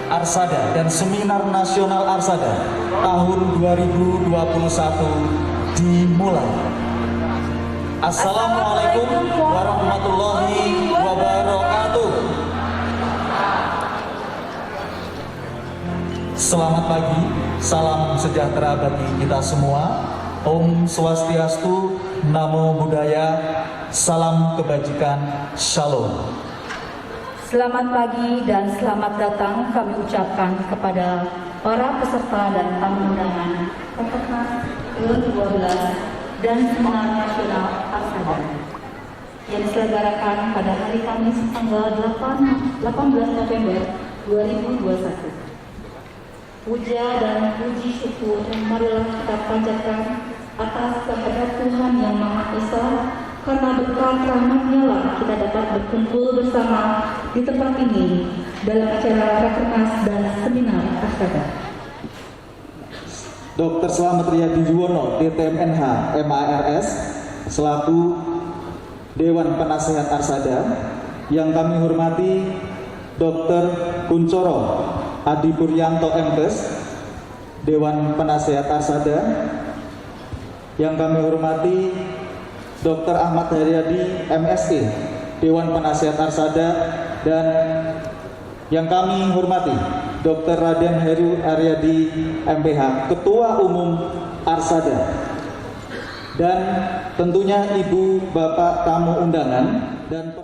Arsada dan Seminar Nasional Arsada tahun 2021 dimulai. Assalamualaikum warahmatullahi wabarakatuh. Selamat pagi, salam sejahtera bagi kita semua. Om Swastiastu, Namo Buddhaya, salam kebajikan, Shalom. Selamat pagi dan selamat datang kami ucapkan kepada para peserta dan tamu undangan Rakernas ke-12 dan Seminar Nasional Arsada yang diselenggarakan pada hari Kamis tanggal 18 November 2021. Puja dan puji syukur marilah kita panjatkan atas kehendak Tuhan yang Maha Esa, karena berkat rahmat-Nya lah kita dapat berkumpul bersama di tempat ini dalam acara Rakernas dan Seminar Arsada. Dr. Slamet Riyadi Yuwono, DTMNH MARS, selaku Dewan Penasehat Arsada, yang kami hormati Dr. Kuncoro Adi Puryanto MPes, Dewan Penasehat Arsada, yang kami hormati Dr. Ahmad Haryadi MSc, Dewan Penasehat Arsada, dan yang kami hormati Dr. Raden Heru Aryadi MPH, Ketua Umum Arsada, dan tentunya Ibu Bapak tamu undangan dan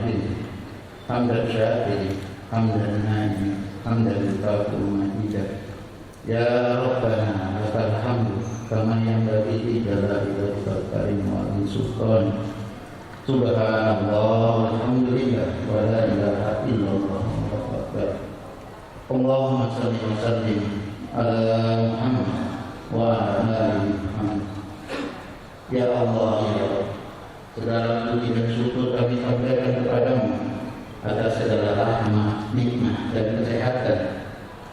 hamdin, hamdan syakirin, hamdan naji, hamdan yukafu majidah. Ya Rabbana lakal hamdu kama yanbaghi li jalali wajhikal karim wa min sultan. Subhanallah walhamdulillah wa la ilaha illallah wallahu akbar. Allahumma shalli wa sallim ala Muhammad wa ala ali Muhammad. Ya Allah, ya Allah, segala puji dan syukur kami sampaikan kepadamu atas segala rahmat, nikmat dan kesehatan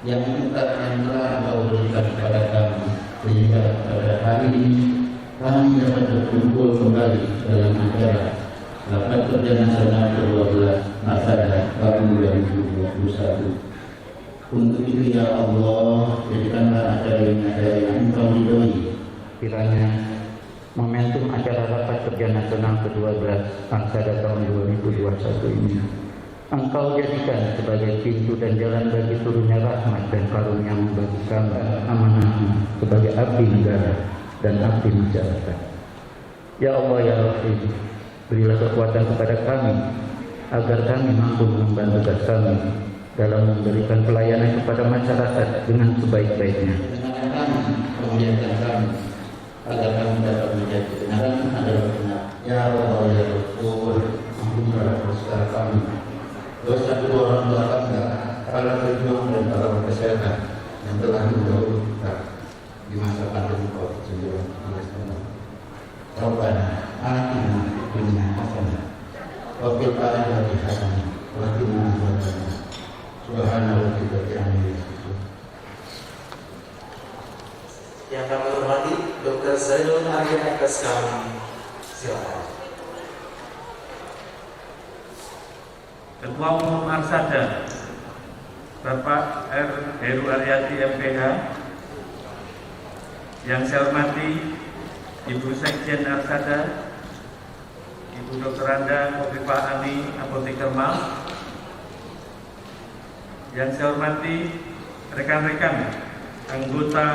yang telah Engkau berikan kepada kami, sehingga pada hari ini kami dapat berkumpul kembali dalam acara Rapat Kerja Nasional ke-12 Arsadah tahun 2021. Untuk itu ya Allah, jadikanlah acara ini acara yang Engkau ridhoi. Kiranya momentum acara Rapat Kerja Nasional ke-12 Arsadah tahun 2021 ini Engkau jadikan sebagai pintu dan jalan bagi turunnya rahmat dan karunia bagi kami amanah sebagai abdi negara dan abdi masyarakat. Ya Allah ya Rahim, berilah kekuatan kepada kami agar kami mampu membantu tugas kami dalam memberikan pelayanan kepada masyarakat dengan sebaik-baiknya. Kemudian kami agar kami dapat menjadi kebenaran adalah benar. Ya Allah ya Rasul, ampunilah dosa kami, dosa kedua orang tua kami, para pejuang dan para kesehatan yang telah mendahului kita di masa pandemi COVID-19. Rabbana atina fid dunya hasanah wa fil akhirati hasanah wa qina adzabannar. Subhana rabbika rabbil izzati. Yang kami hormati Dr. Zainul Arifin SKM, silakan. Ketua Umum Arsada Bapak R. Heru Aryati MPH, yang saya hormati Ibu Sekjen Arsada, Ibu Dr. Anda Khofifah Ani Apoteker Mal, yang saya hormati rekan-rekan anggota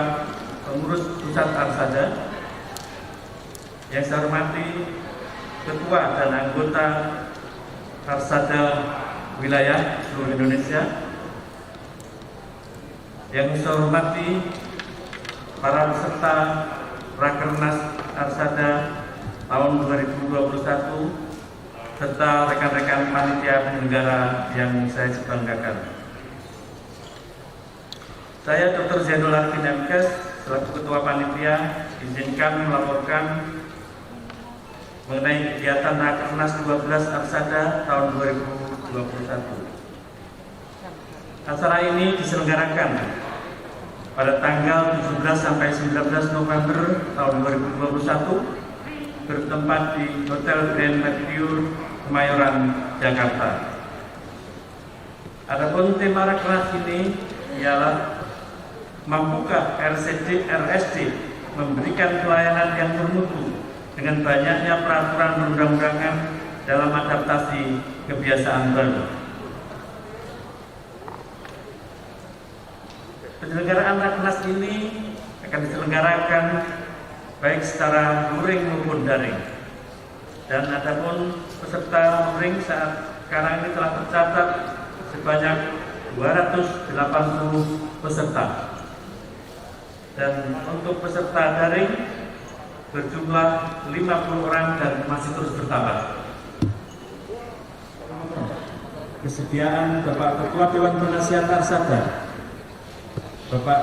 pengurus pusat Arsada, yang saya hormati Ketua dan anggota Arsada wilayah seluruh Indonesia, yang saya hormati para peserta Rakernas Arsada tahun 2021 serta rekan-rekan panitia penyelenggara yang saya banggakan. Saya Dr. Zainul Arifin MKes selaku Ketua Panitia izinkan melaporkan mengenai kegiatan Rakernas 12 Arsada tahun 2021. Acara ini diselenggarakan pada tanggal 17 sampai 19 November tahun 2021 bertempat di Hotel Grand Mercure Kemayoran, Jakarta. Adapun tema Rakernas ini ialah mampukah RSD memberikan pelayanan yang bermutu dengan banyaknya peraturan perundang-undangan dalam adaptasi kebiasaan baru. Penyelenggaraan Rakernas ini akan diselenggarakan baik secara luring maupun daring. Dan adapun peserta luring saat sekarang ini telah tercatat sebanyak 280 peserta. Dan untuk peserta daring berjumlah 50 orang dan masih terus bertambah. Kesediaan Bapak Ketua Dewan Penasihat Arsada, Bapak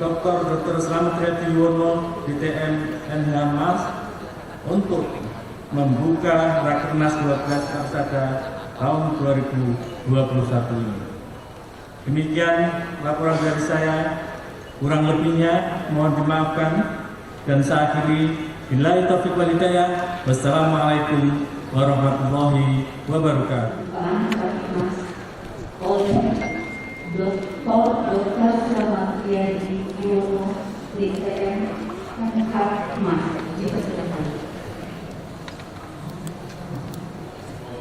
Dr. Slamet Riyadi Yuwono DTM NH Mas, untuk membuka Rakernas 12 Arsada tahun 2021 ini. Demikian laporan dari saya. Kurang lebihnya mohon dimaafkan, dan saya akhiri billahi taufiq wal hidayah. Wassalamualaikum warahmatullahi wabarakatuh. Oleh Dr. Slamet Riyadi Yuwono DTM NH Mas. Dipersilakan.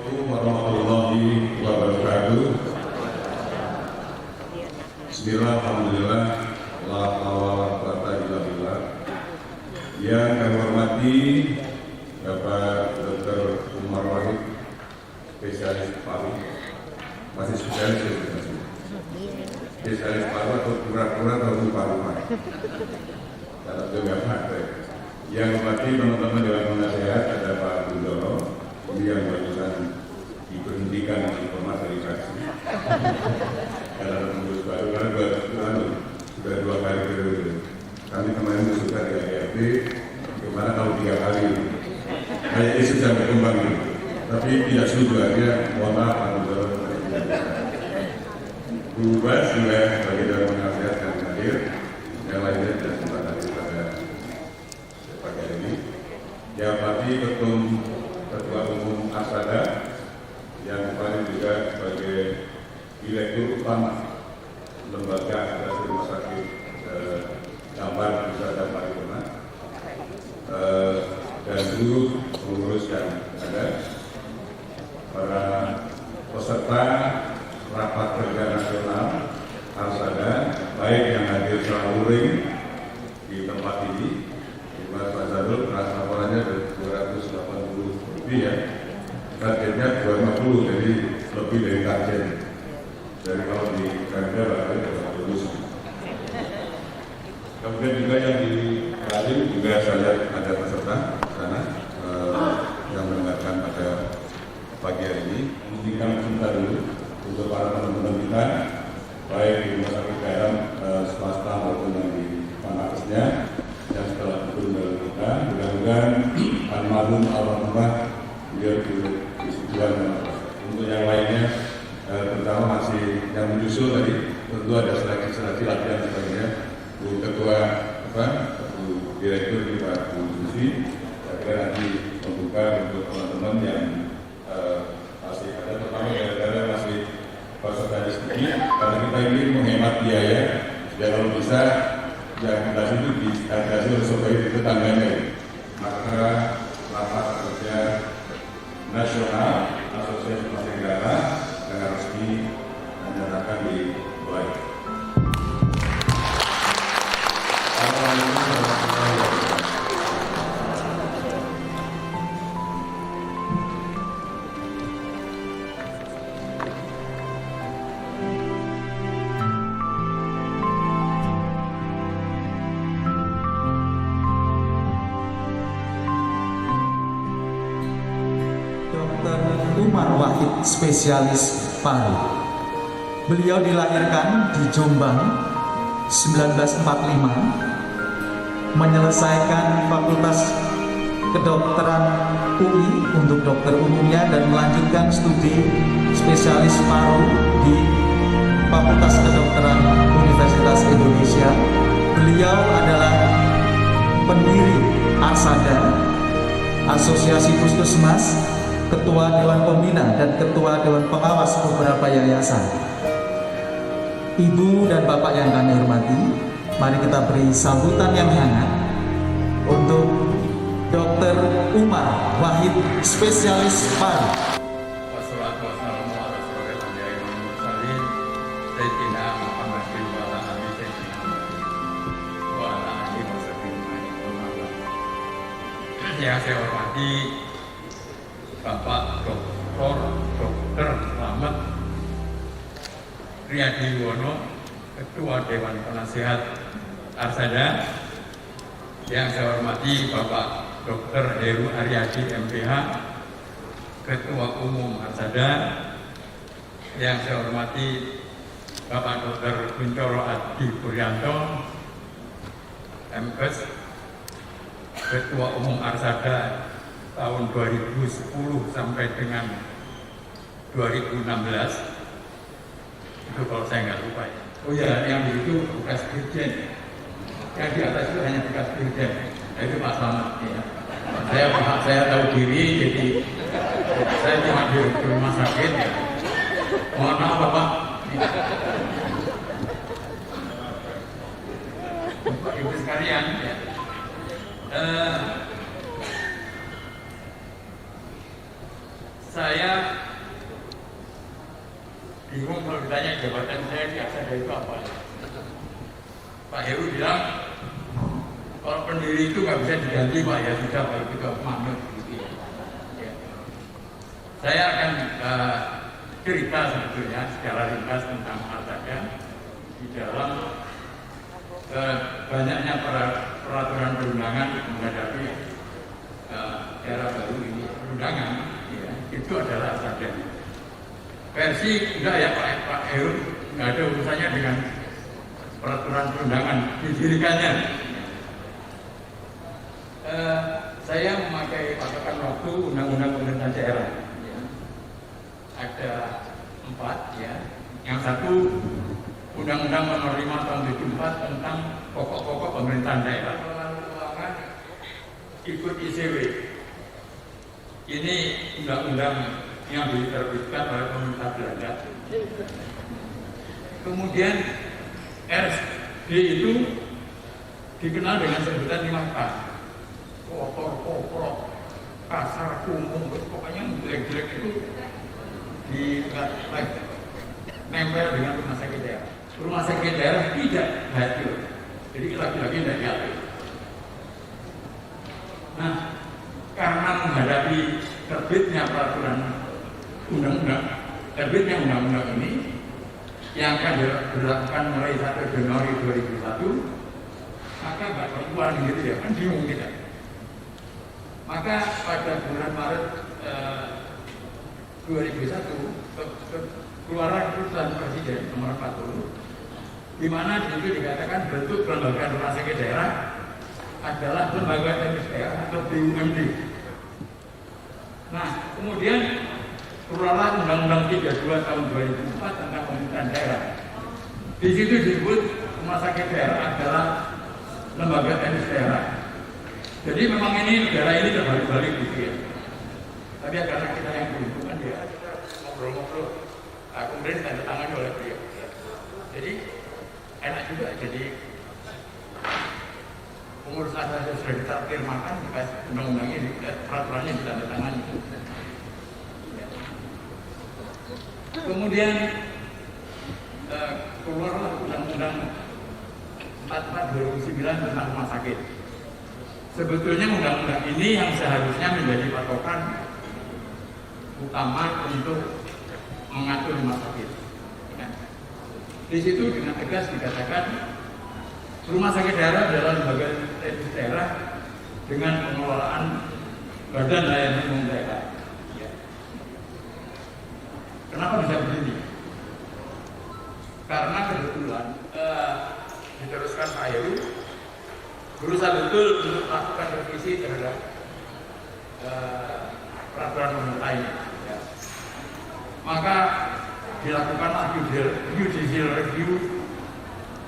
Assalamualaikum warahmatullahi wabarakatuh. Bismillah, alhamdulillah, la hawla wala quwwata illa billah. Yang kami hormati Bapak Dr. Umar Wahid, spesialis masih spesialis ya, spesialis paru atau pura-pura atau lupa-lupa. Kalau itu nggak praktek. Yang berarti teman-teman Dewan Penasehat ada Pak Budoro, ini yang barusan diberhentikan informasi karena pengurus baru, karena sudah 2 kali periode. Kami kemarin mengusulkan di ART, bagaimana kalau 3 kali? Kayak isu sudah berkembang gitu. Tapi tidak setuju aja, mohon maaf Pak Budoro. Berubah juga bagi Dewan Penasehat yang hadir, yang lainnya tidak sempat hadir pada pagi hari ini. Yang pasti Ketua Umum Arsada, yang kemarin juga sebagai Direktur Utama Lembaga Asosiasi Rumah Sakit Gambar Pusat dan Paripurna, dan seluruh pengurus yang ada, para peserta rapat kerja nasional Arsada, baik yang hadir secara luring di tempat ini, di Mas Fazarul, laporannya 280 lebih ya, targetnya 250, jadi lebih dari target. Dari kalau di Pemda ada 200. Kemudian juga yang di Bali juga saya lihat ada peserta sana yang mendengarkan pada pagi hari ini. Mungkin sebentar dulu untuk para teman-teman kita, baik di rumah sakit daerah swasta maupun yang di Panakesnya, yang setelah berkunjung kita, mudah-mudahan almarhum almarhumah beliau disituan. Untuk yang lainnya, terutama masih yang menyusul tadi, tentu ada seleksi latihan sebagainya. Bu Ketua Bu Direktur di Pak Bu Susi, saya kira nanti membuka untuk teman-teman yang masih ada, terutama daerah masih peserta sedikit, karena kita ini menghemat biaya, dan kalau bisa yang kita itu diadaptasi supaya itu tangganya. Maka rapat kerja nasional Asosiasi Rumah Sakit Daerah dengan resmi menyatakan di Bali. Umar Wahid, spesialis paru. Beliau dilahirkan di Jombang 1945, menyelesaikan Fakultas Kedokteran UI untuk dokter umumnya dan melanjutkan studi spesialis paru di Fakultas Kedokteran Universitas Indonesia. Beliau adalah pendiri Arsada, Asosiasi Puskesmas, Ketua Dewan Pembina dan Ketua Dewan Pengawas beberapa yayasan. Ibu dan Bapak yang kami hormati, mari kita beri sambutan yang hangat untuk Dr. Umar Wahid, spesialis paru. Wassalamualaikum warahmatullahi wabarakatuh. Sayyidina Muhammad bin Wala Ali Sayyidina wa ala alihi wasallam. Yang saya hormati Bapak Dr. Slamet Riyadi Wono, Ketua Dewan Penasehat Arsada. Yang saya hormati Bapak Dr. Heru Aryadi MPH, Ketua Umum Arsada. Yang saya hormati Bapak Dr. Kuncoro Adi Puryanto, MPes, Ketua Umum Arsada tahun 2010 sampai dengan 2016. Itu kalau saya nggak lupa ya. Oh ya, yang itu bekas dirjen, yang di atas itu hanya bekas dirjen. Nah, itu Pak Slamet ya. Saya tahu diri, jadi saya cuma di rumah sakit ya. Mohon maaf Bapak. Bapak Ibu sekalian ya. Saya bingung kalau ditanya jabatan saya di Arsada itu apa. Pak Heru bilang kalau pendiri itu nggak bisa diganti Pak, ya sudah Pak, itu manut gitu ya. Saya akan cerita sebetulnya secara ringkas tentang Al-Taqa di dalam banyaknya peraturan perundangan menghadapi era baru ini. Perundangan ya, itu adalah Al-Taqa. Versi enggak ya Pak Heru, nggak ada urusannya dengan peraturan perundangan didirikannya. Saya memakai patokan waktu undang-undang pemerintahan daerah. Ada 4 ya. Yang satu Undang-Undang Nomor 5 Tahun 74 tentang pokok-pokok pemerintahan daerah. Pengelolaan keuangan ikut ICW. Ini undang-undang yang diterbitkan oleh pemerintah Belanda. Kemudian RSD itu dikenal dengan sebutan 5K. Kotor, kasar, kumuh, pokoknya jelek-jelek itu nempel dengan rumah sakit daerah. Rumah sakit daerah tidak hadir, jadi laki-laki tidak diatur. Nah, karena menghadapi terbitnya peraturan terbitnya undang-undang ini yang akan dilakukan mulai 1 Januari 2001, maka nggak perempuan gitu ya, kan bingung kita. Maka pada bulan Maret 2001 keluarlah keputusan Presiden nomor 40, di mana di situ dikatakan bentuk kelembagaan rumah sakit daerah adalah lembaga teknis daerah atau BUMD. Nah, kemudian keluarlah Undang-Undang 32 tahun 2004 tentang pemerintahan daerah. Di situ disebut rumah sakit daerah adalah lembaga teknis daerah. Jadi memang ini negara ini terbalik-balik gitu ya. Tapi karena kita yang beruntung kan dia ngobrol-ngobrol, kemudian tanda tangan oleh beliau. Jadi enak juga, jadi pengurus asal sudah ditraktir makan, dikasih undang-undang ini, peraturannya ditandatangani. Kemudian keluarlah Undang-Undang 44/2009 tentang rumah sakit. Sebetulnya undang-undang ini yang seharusnya menjadi patokan utama untuk mengatur rumah sakit. Nah, di situ dengan tegas dikatakan rumah sakit daerah adalah lembaga teknis daerah dengan pengelolaan Badan Layanan Umum Daerah. Ya. Kenapa bisa begini? Karena kebetulan diteruskan Pak Heru berusaha betul untuk melakukan revisi terhadap peraturan pemerintah ini. Ya. Maka dilakukanlah judicial review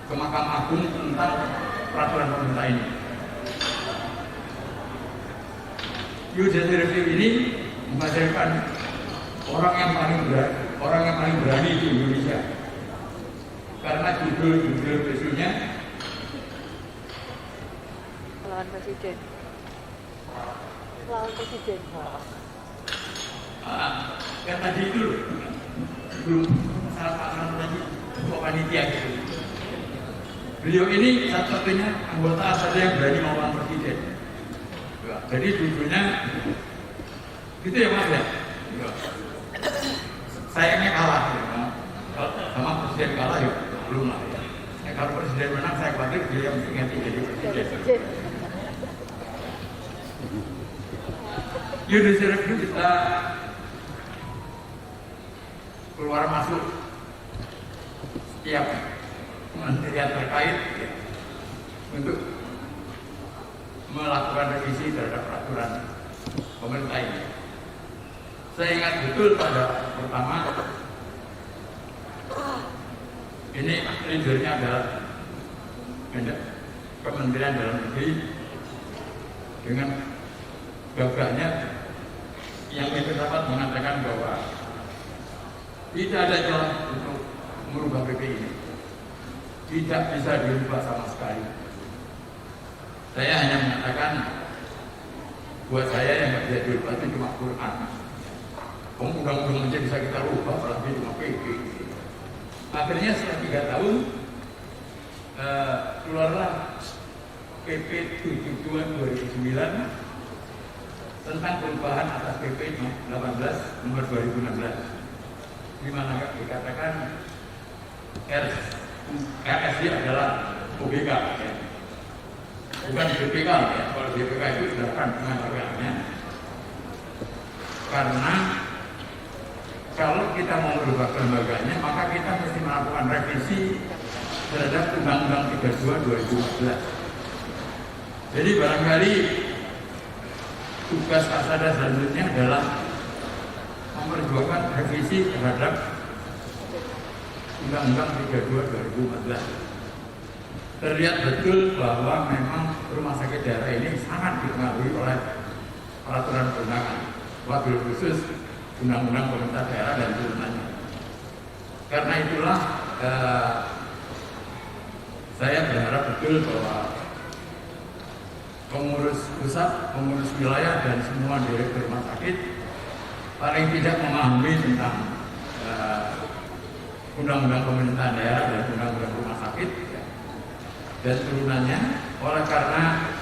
ke Mahkamah Agung tentang peraturan pemerintah ini. Judicial review ini menghasilkan orang yang paling berani di Indonesia. Karena judul reviewnya lawan presiden. Yang tadi itu belum salah Pak Nan tadi ketua panitia gitu. Beliau ini satu-satunya anggota asal yang berani melawan presiden. Ya, jadi judulnya gitu ya Mas ya. Ya. Sayangnya kalah ya. Sama presiden kalah ya belum lah ya. Kalau presiden menang saya khawatir dia mesti ganti jadi presiden. Judicial review kita keluar masuk setiap kementerian terkait ya, untuk melakukan revisi terhadap peraturan pemerintah ini. Saya ingat betul pada pertama ini leadernya adalah Kementerian Dalam Negeri dengan gagahnya yang itu dapat mengatakan bahwa tidak ada jalan untuk merubah PP ini, tidak bisa dirubah sama sekali. Saya hanya mengatakan buat saya yang tidak bisa dirubah itu cuma Quran. Undang-undang aja bisa kita rubah, apalagi cuma PP. Akhirnya setelah 3 tahun keluarlah PP 72/2009 tentang perubahan atas PP 18 nomor 2016. di mana dikatakan RSI adalah OBK, ya. Bukan BPK, ya. Kalau BPK itu silakan pengaturannya. Karena kalau kita mau berubah lembaganya, maka kita mesti melakukan revisi terhadap Undang-Undang 32 2014. Jadi barangkali tugas Kasada selanjutnya adalah memperjuangkan revisi terhadap Undang-Undang 32 2014. Terlihat betul bahwa memang rumah sakit daerah ini sangat dipengaruhi oleh peraturan perundangan, wabil khusus Undang-Undang Pemerintah Daerah dan turunannya. Karena itulah saya berharap betul bahwa pengurus pusat, pengurus wilayah dan semua direktur rumah sakit paling tidak memahami tentang Undang-Undang Pemerintahan Daerah dan Undang-Undang Rumah Sakit dan turunannya. Oleh karena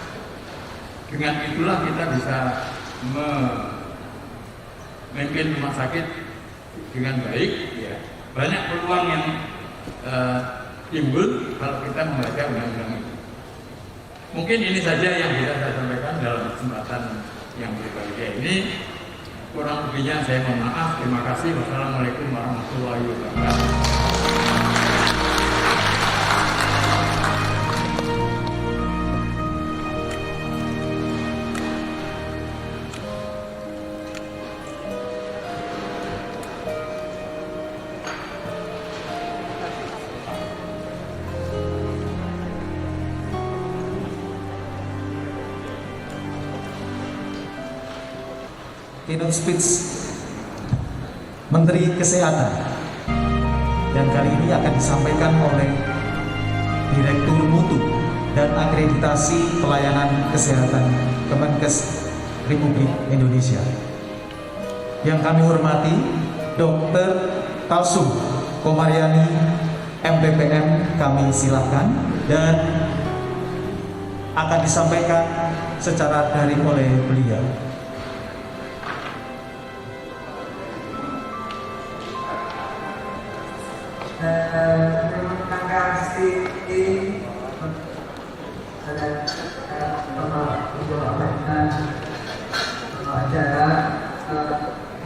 dengan itulah kita bisa memimpin rumah sakit dengan baik, ya. Banyak peluang yang timbul kalau kita membaca undang-undang itu. Mungkin ini saja yang bisa saya sampaikan dalam kesempatan yang berbahagia ini. Kurang lebihnya saya mohon maaf. Terima kasih. Wassalamualaikum warahmatullahi wabarakatuh. Keynote speech Menteri Kesehatan dan kali ini akan disampaikan oleh Direktur Mutu dan Akreditasi Pelayanan Kesehatan Kemenkes Republik Indonesia. Yang kami hormati Dr. Talsum Komaryani MPPM, kami silakan dan akan disampaikan secara daring oleh beliau.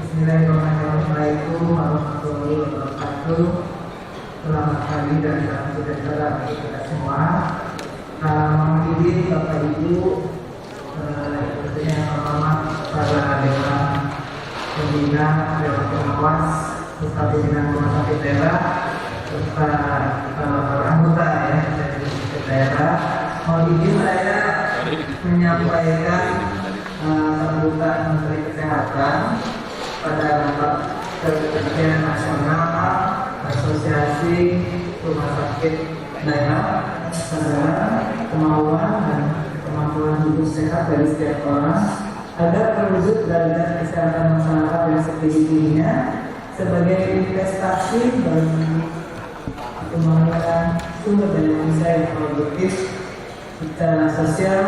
Bismillahirrahmanirrahim warahmatullahi wabarakatuh. Selamat pagi dan salam sejahtera untuk kita semua. Mohon izin Bapak Ibu, tentunya yang terhormat para dewan pembina, dewan pengawas, serta pimpinan rumah sakit daerah, serta anggota ya dari daerah. Mohon izin saya menyampaikan sambutan Menteri Kesehatan pada rapat kerja nasional Asosiasi Rumah Sakit Daerah, kemauan dan kemampuan hidup sehat dari setiap orang agar terwujud derajat kesehatan masyarakat yang setinggi-tingginya sebagai investasi bagi pembangunan sumber daya manusia yang produktif secara sosial,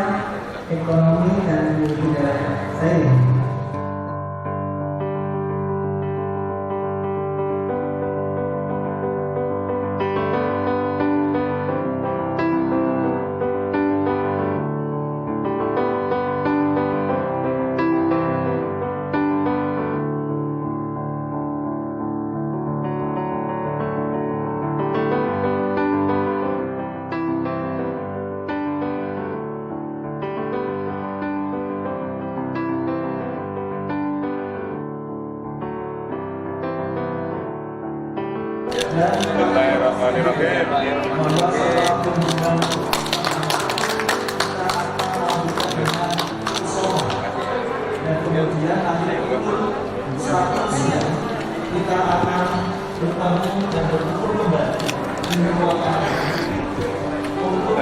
ekonomi, dan budaya. Saya dan kemudian nanti selanjutnya kita akan bertemu dan berkumpul kembali di ruangan untuk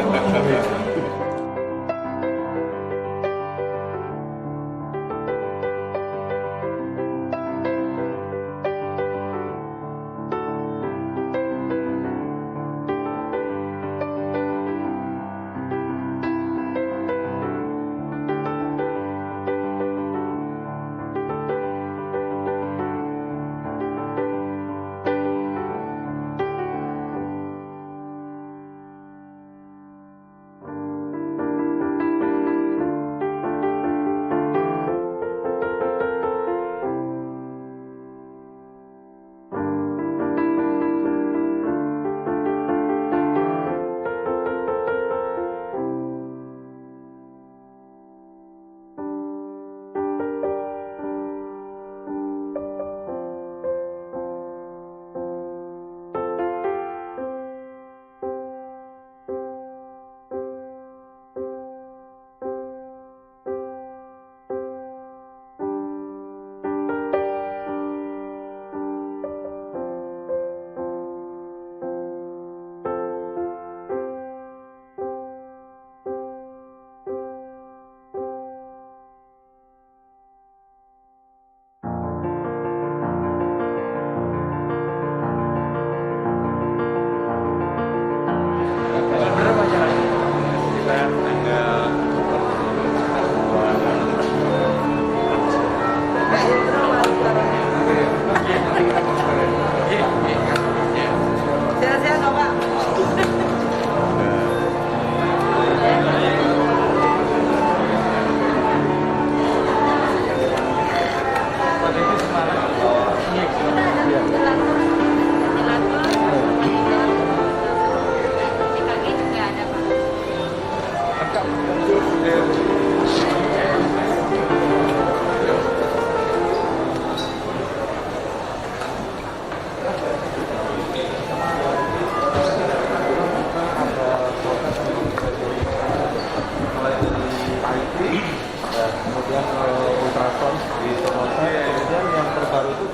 baru itu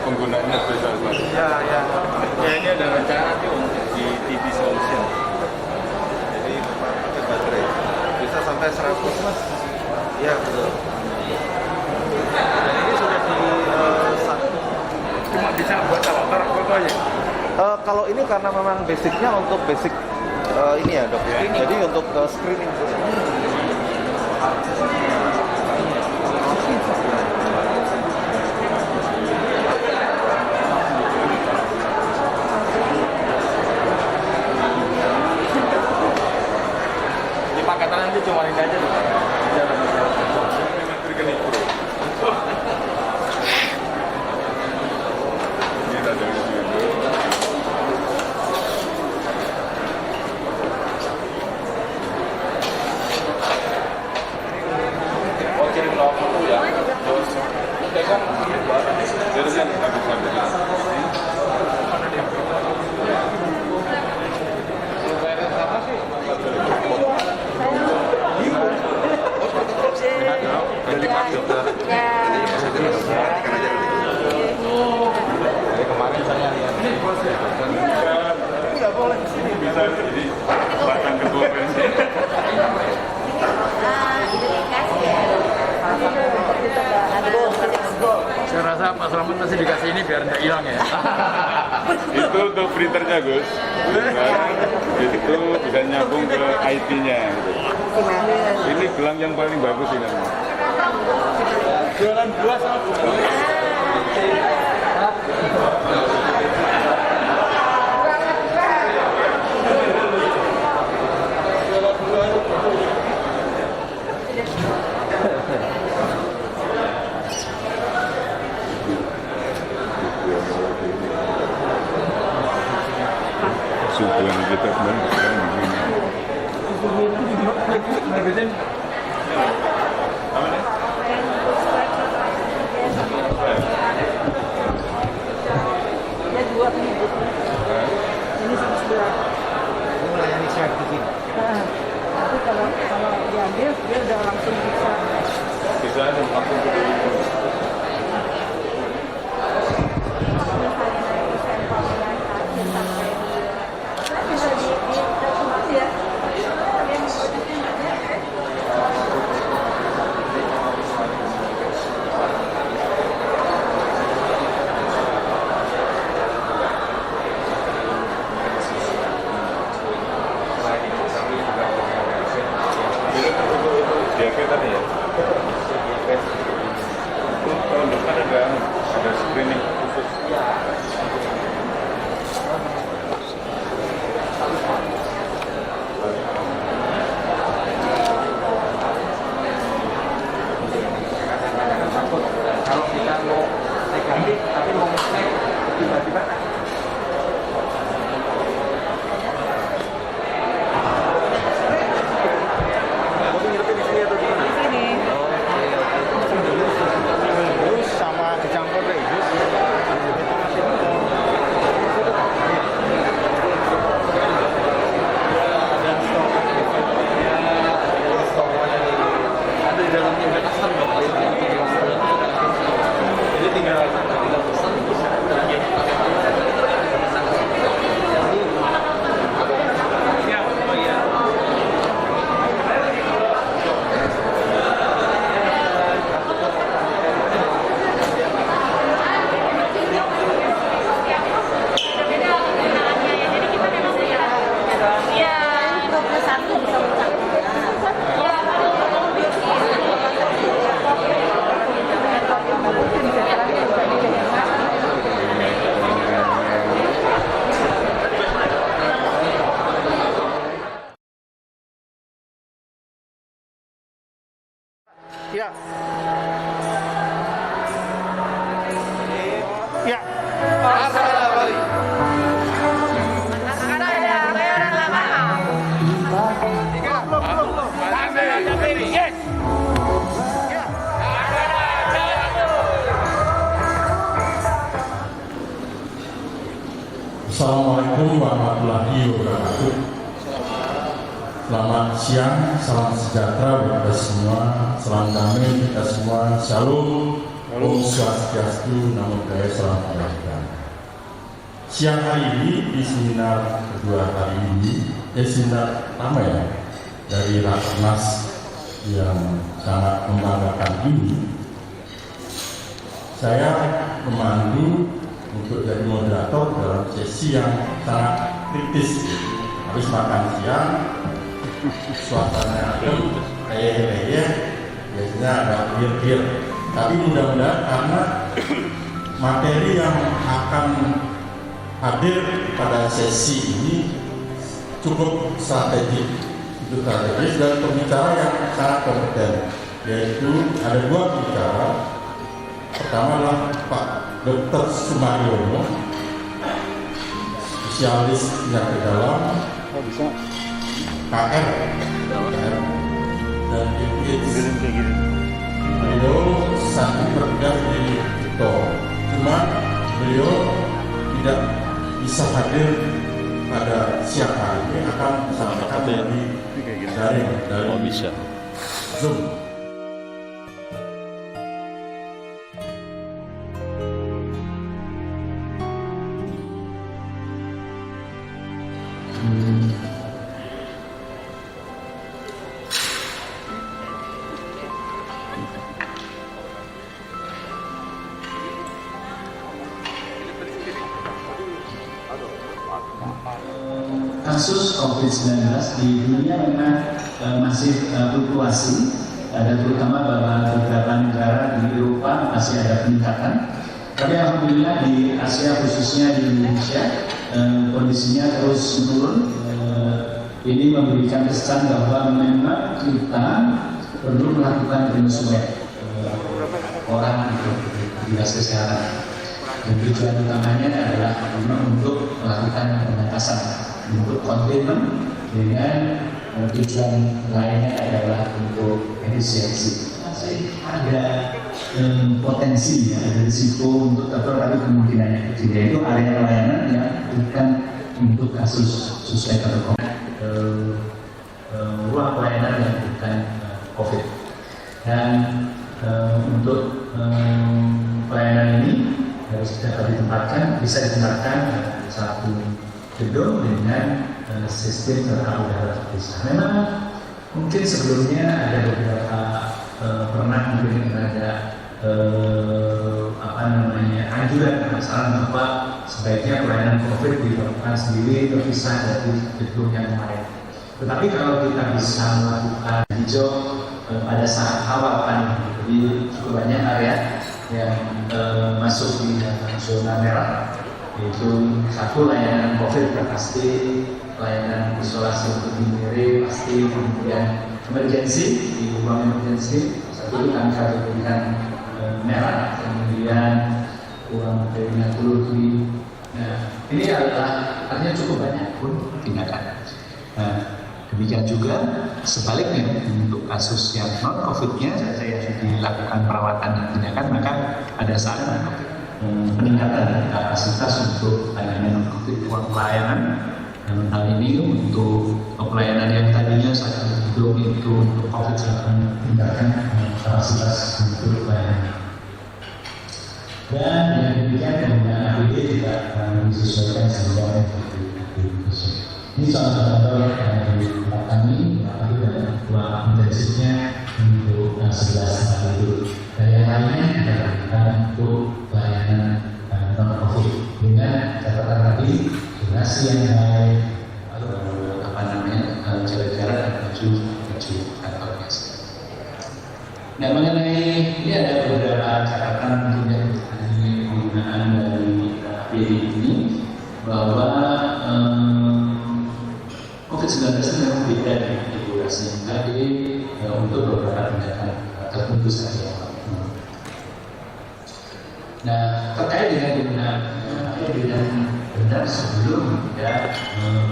penggunanya spesial baru. Ya ini ada rencana nanti untuk di TV solution. Jadi pakai baterai bisa sampai 100 mas. Iya betul. Dan ini sudah di Cuma bisa buat apa? Foto aja. kalau ini karena memang basicnya untuk basic ini ya dok. Jadi untuk screening. Di pakatan nanti cuma ini aja. Kemarin saya lihat Nggak boleh di sini bisa jadi batang ketua presiden. Saya rasa Pak Slamet masih dikasih ini biar nggak hilang ya. Itu untuk printernya Gus. Itu bisa nyambung ke IT-nya. Gitu. Ini gelang yang paling bagus ini. Jualan buah sama buah. Subuhan kita kemarin begini. Ini sebelah. ini melayani share di sini. Tapi kalau diambil dia udah langsung bisa. Bisa langsung ke diabetes tadi ya. Itu tahun depan ada screening khusus. Kalau kita mau negatif tapi mau ngecek tiba-tiba sama dicampur deh jus itu masih dan stoknya ada di dalamnya belasan dong jadi tinggal pesan bisa ya ya Bali Assalamualaikum warahmatullahi wabarakatuh. Selamat siang, salam sejahtera buat kita semua, salam damai kita semua, shalom, om swastiastu, namo buddhaya, salam kebajikan. Siang hari ini di seminar kedua hari ini, seminar pertama ya, dari Rakernas yang sangat membanggakan ini, saya memandu untuk jadi moderator dalam sesi yang sangat kritis. Habis makan siang, suasana adem, reyeh-reyeh, biasanya ada bir-bir. Tapi mudah-mudahan karena materi yang akan hadir pada sesi ini cukup strategis dan pembicara yang sangat kompeten, yaitu ada dua pembicara. Pertama adalah Pak Dr. Sumaryono, spesialis penyakit dalam, KR, dan AIDS. Beliau sangat bergerak di Tito, cuma beliau tidak bisa hadir pada siang hari ini, akan disampaikan dari Zoom. Kasus COVID-19 di dunia memang masih fluktuasi, ada terutama beberapa negara di Eropa masih ada peningkatan. Tapi alhamdulillah di Asia khususnya di Indonesia kondisinya terus menurun. Ini memberikan kesan bahwa memang kita perlu melakukan penyesuaian orang dinas kesehatan. Dan tujuan utamanya adalah untuk melakukan pembatasan, untuk containment, dengan tujuan lainnya adalah untuk efisiensi. Masih ada potensi, ada risiko untuk tapi kemungkinannya kecil, yaitu area layanan yang bukan untuk kasus suspek atau ruang pelayanan yang bukan COVID. Dan untuk pelayanan ini harus dapat ditempatkan, bisa ditempatkan satu gedung dengan sistem tata udara terpisah. Memang mungkin sebelumnya ada beberapa pernah mungkin ada anjuran masalah bahwa sebaiknya pelayanan COVID dilakukan sendiri terpisah dari gedung yang lain. Tetapi kalau kita bisa melakukan hijau pada saat awal pandemi, jadi cukup banyak area yang masuk di zona merah, yaitu satu layanan COVID pasti, layanan isolasi untuk diri pasti, kemudian emergency di ruang emergency satu itu kami kategorikan merah, kemudian ruang dermatologi. Nah, ini adalah artinya cukup banyak pun tindakan. Nah, demikian juga sebaliknya untuk kasus yang non COVID-nya saya dilakukan perawatan dan tindakan, maka ada saatnya peningkatan kapasitas untuk layanan non COVID pelayanan. Dan hal ini untuk pelayanan yang tadinya satu gedung itu untuk COVID silahkan tingkatkan kapasitas untuk pelayanan. Dan yang demikian penggunaan APD juga disesuaikan sesuai dengan ini contoh-contoh dari kami, tapi dan ruang intensifnya untuk 11 tempat tidur. Dan yang lainnya kita lakukan untuk pelayanan non-COVID dengan catatan tadi durasi yang baik, jaga jarak menuju kantor biasa. Nah, mengenai ini ada beberapa catatan tentunya penggunaan dari APD ini, bahwa COVID-19 itu memang beda dengan durasi, tapi untuk beberapa tindakan tertentu saja. Nah, terkait dengan penggunaan APD dan benar sebelum kita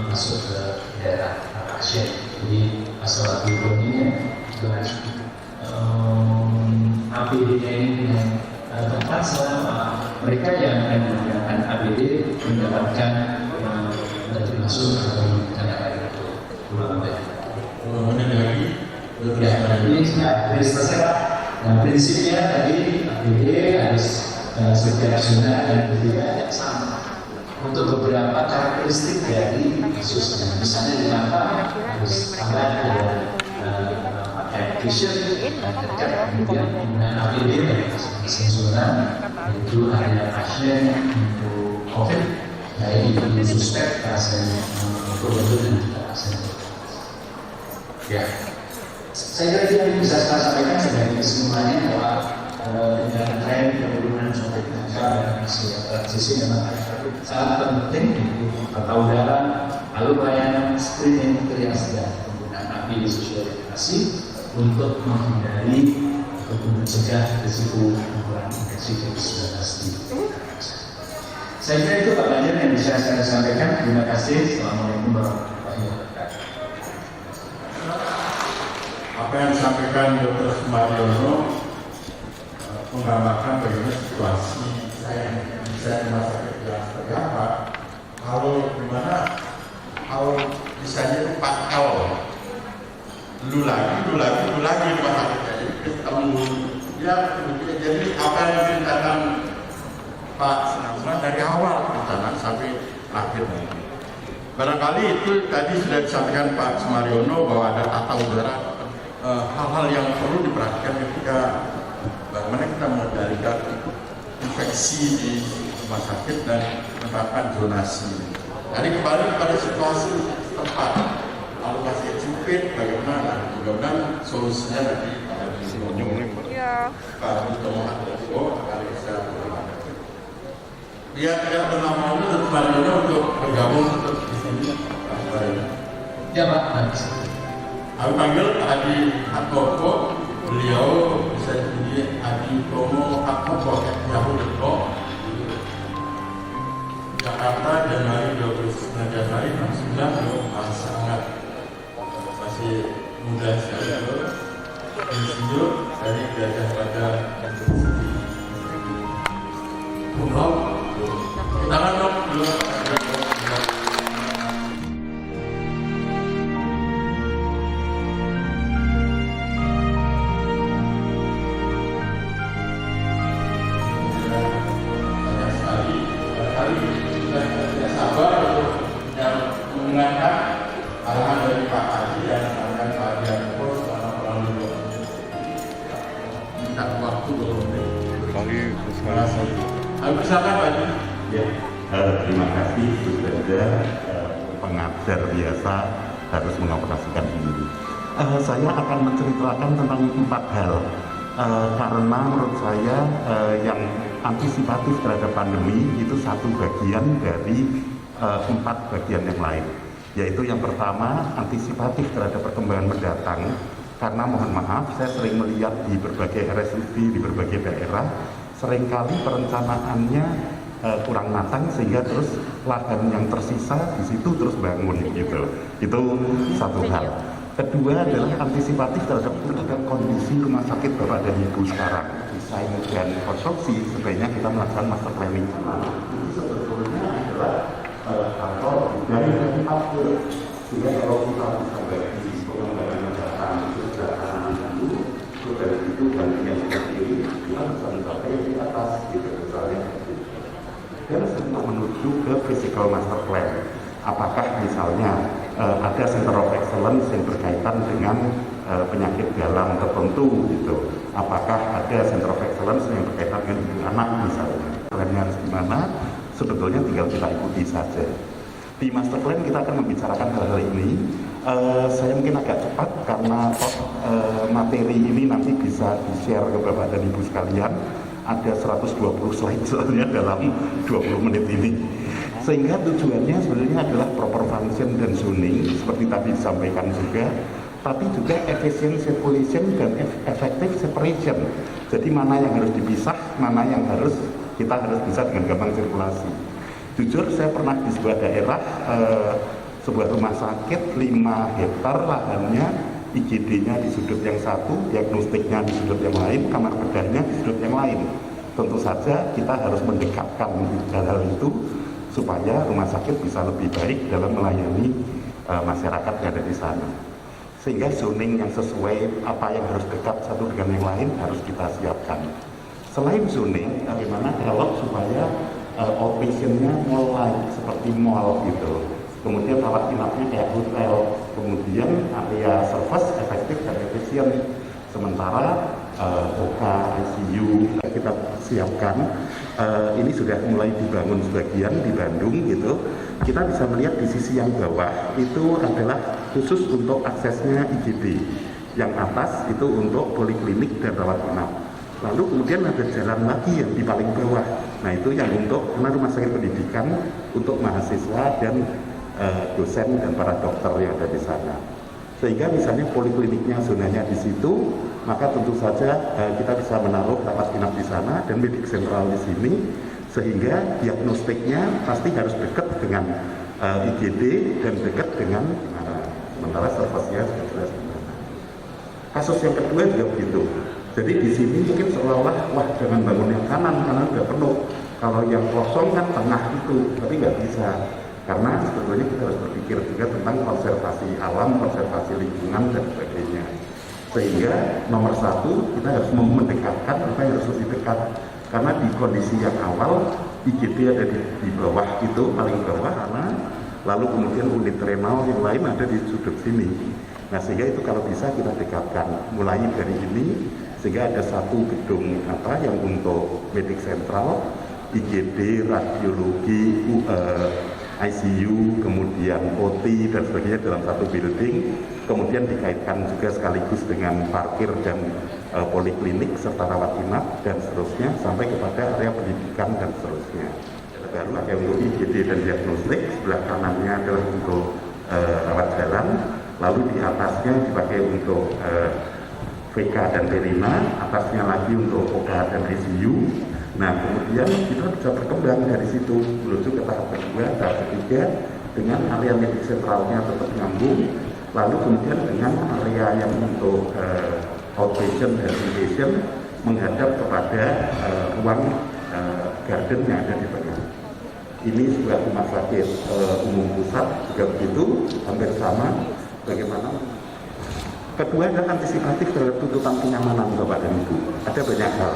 masuk ke daerah pasien, jadi masalah ini harus APD-nya ini dengan tepat selama mereka yang akan menggunakan APD mendapatkan termasuk atau menggunakan ruang lagi. Ya, ini sudah selesai Pak. Nah, prinsipnya tadi APD harus setiap zona dan berbeda sama. Untuk beberapa karakteristik dari kasusnya, misalnya di Batam harus tambah ada pakai t-shirt, kemudian penggunaan APD dari masing-masing zona, itu ada pasien untuk COVID, baik itu suspek, pasien probable dan juga pasien. Ya, saya kira yang bisa saya sampaikan sebagai kesimpulannya bahwa dengan tren penurunan COVID-19 dan transisi memang sangat penting untuk tata udara, lalu pelayanan screening yang sedang penggunaan APD sosialisasi untuk menghindari atau mencegah risiko penularan infeksi COVID-19 di saya kira itu Pak Banjar yang bisa saya sampaikan. Terima kasih. Assalamualaikum warahmatullahi wabarakatuh. Apa yang disampaikan Dr. Sumaryono menggambarkan bagaimana situasi saya di rumah sakit yang seperti apa. Kalau misalnya itu 4 L, dulu lagi rumah sakit ketemu ya, jadi apa yang diceritakan Pak Sinamran dari awal perencanaan sampai akhir nanti. Barangkali itu tadi sudah disampaikan Pak Sumaryono bahwa ada tata udara, hal-hal yang perlu diperhatikan ketika bagaimana kita mengendalikan infeksi di rumah sakit dan menetapkan zonasi. Jadi kembali pada situasi tempat, kalau masih sempit bagaimana, mudah-mudahan solusinya nanti Pak Hutomo Hartono akan bisa berlaku. Dia tidak pernah mau untuk bergabung di sini. Ya Pak. Aku panggil Adi Hartono, beliau bisa jadi Adi Tomo Hartono Yahoo. Jakarta Januari 29 Januari 69 sangat masih muda sekali. Insinyur dari Gajah Mada Umroh. Tangan dong dulu. Terima kasih sudah pengajar biasa harus mengoperasikan diri. Saya akan menceritakan tentang 4 hal karena menurut saya yang antisipatif terhadap pandemi itu satu bagian dari 4 bagian yang lain, yaitu yang pertama antisipatif terhadap perkembangan mendatang. Karena mohon maaf, saya sering melihat di berbagai RSUD di berbagai daerah seringkali perencanaannya kurang matang sehingga terus lahan yang tersisa di situ terus bangun gitu. Itu satu hal. Kedua adalah antisipatif terhadap kondisi rumah sakit Bapak dan Ibu sekarang. Desain dan konstruksi sebaiknya kita melakukan master planning. Ini sebetulnya adalah kantor dari tempat sehingga kalau kita bisa bagi pengembangan mendatang itu sudah dulu, itu dari itu gantian seperti ini kita bisa mencapai di atas gitu misalnya. Dan untuk menuju ke physical master plan, apakah misalnya ada center of excellence yang berkaitan dengan penyakit dalam tertentu gitu, apakah ada center of excellence yang berkaitan dengan ibu anak misalnya, plannya harus gimana, sebetulnya tinggal kita ikuti saja. Di master plan kita akan membicarakan hal-hal ini. Saya mungkin agak cepat karena materi ini nanti bisa di-share ke Bapak dan Ibu sekalian. Ada 120 slide soalnya dalam 20 menit ini. Sehingga tujuannya sebenarnya adalah proper function dan zoning seperti tadi disampaikan juga, tapi juga efficient circulation dan effective separation. Jadi mana yang harus dipisah, mana yang kita harus bisa dengan gampang sirkulasi. Jujur saya pernah di sebuah daerah, sebuah rumah sakit 5 hektar lahannya, IGD-nya di sudut yang satu, diagnostiknya di sudut yang lain, kamar bedahnya di sudut yang lain. Tentu saja kita harus mendekatkan hal-hal itu supaya rumah sakit bisa lebih baik dalam melayani masyarakat yang ada di sana. sehingga zoning yang sesuai apa yang harus dekat satu dengan yang lain harus kita siapkan. Selain zoning, bagaimana kalau supaya outpatientnya mulai seperti mall gitu, kemudian rawat inapnya kayak hotel, kemudian area service efektif dan efisien. Sementara OK, ICU kita siapkan, ini sudah mulai dibangun sebagian di Bandung gitu. Kita bisa melihat di sisi yang bawah itu adalah khusus untuk aksesnya IGD, yang atas itu untuk poliklinik dan rawat inap. Lalu kemudian ada jalan lagi yang di paling bawah. Nah itu yang untuk karena rumah sakit pendidikan untuk mahasiswa dan dosen dan para dokter yang ada di sana. Sehingga misalnya polikliniknya zonanya di situ, maka tentu saja kita bisa menaruh rawat inap di sana dan medik sentral di sini, sehingga diagnostiknya pasti harus dekat dengan IGD dan dekat dengan sementara servicenya sudah jelas. Kasus yang kedua juga begitu. Jadi di sini mungkin seolah-olah wah jangan bangun yang kanan karena udah penuh. Kalau yang kosong kan tengah itu, tapi nggak bisa. Karena sebetulnya kita harus berpikir juga tentang konservasi alam, konservasi lingkungan dan sebagainya. Sehingga nomor satu kita harus mendekatkan apa yang harus lebih dekat. Karena di kondisi yang awal IGD ada di bawah itu paling bawah karena lalu kemudian unit renal yang lain ada di sudut sini. Nah sehingga itu kalau bisa kita dekatkan mulai dari ini sehingga ada satu gedung yang untuk medik sentral, IGD, radiologi, ICU, kemudian OT dan sebagainya dalam satu building, kemudian dikaitkan juga sekaligus dengan parkir dan poliklinik serta rawat inap dan seterusnya sampai kepada area pendidikan dan seterusnya. Baru ada untuk IGD dan diagnostik, sebelah kanannya adalah untuk rawat jalan, lalu di atasnya dipakai untuk VK dan Perina, atasnya lagi untuk OK dan ICU. Nah kemudian kita bisa berkembang dari situ menuju ke tahap kedua, tahap ketiga dengan area medik sentralnya tetap nyambung, lalu kemudian dengan area yang untuk outpatient dan inpatient menghadap kepada ruang garden yang ada di tengah. Ini sebuah rumah sakit umum pusat juga begitu, hampir sama. Bagaimana? Kedua adalah antisipatif terhadap tuntutan kenyamanan Bapak dan Ibu. Ada banyak hal.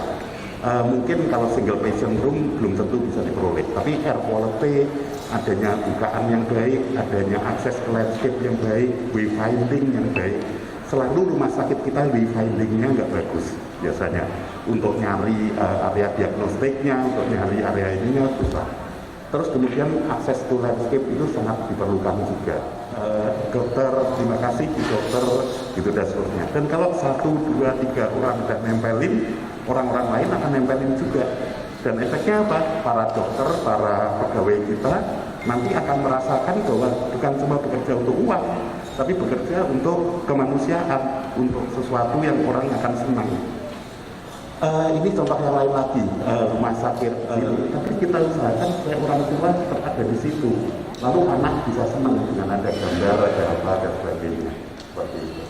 Mungkin kalau single patient room belum tentu bisa diperoleh, tapi air quality, adanya bukaan yang baik, adanya akses ke landscape yang baik, wayfinding yang baik. Selalu rumah sakit kita wayfindingnya nggak bagus biasanya. Untuk nyari area diagnostiknya, untuk nyari area ininya susah. Terus kemudian akses to landscape itu sangat diperlukan juga. Dokter, terima kasih di dokter, gitu dan seterusnya. Dan kalau 1, 2, 3 orang udah nempelin, orang-orang lain akan nempelin juga. Dan efeknya apa? Para dokter, para pegawai kita nanti akan merasakan bahwa bukan cuma bekerja untuk uang, tapi bekerja untuk kemanusiaan, untuk sesuatu yang orang akan senang. Ini contoh yang lain lagi, rumah sakit. Tapi kita usahakan supaya orang tua tetap ada di situ. Lalu anak bisa senang dengan ada gambar, ada apa, dan sebagainya. Seperti itu.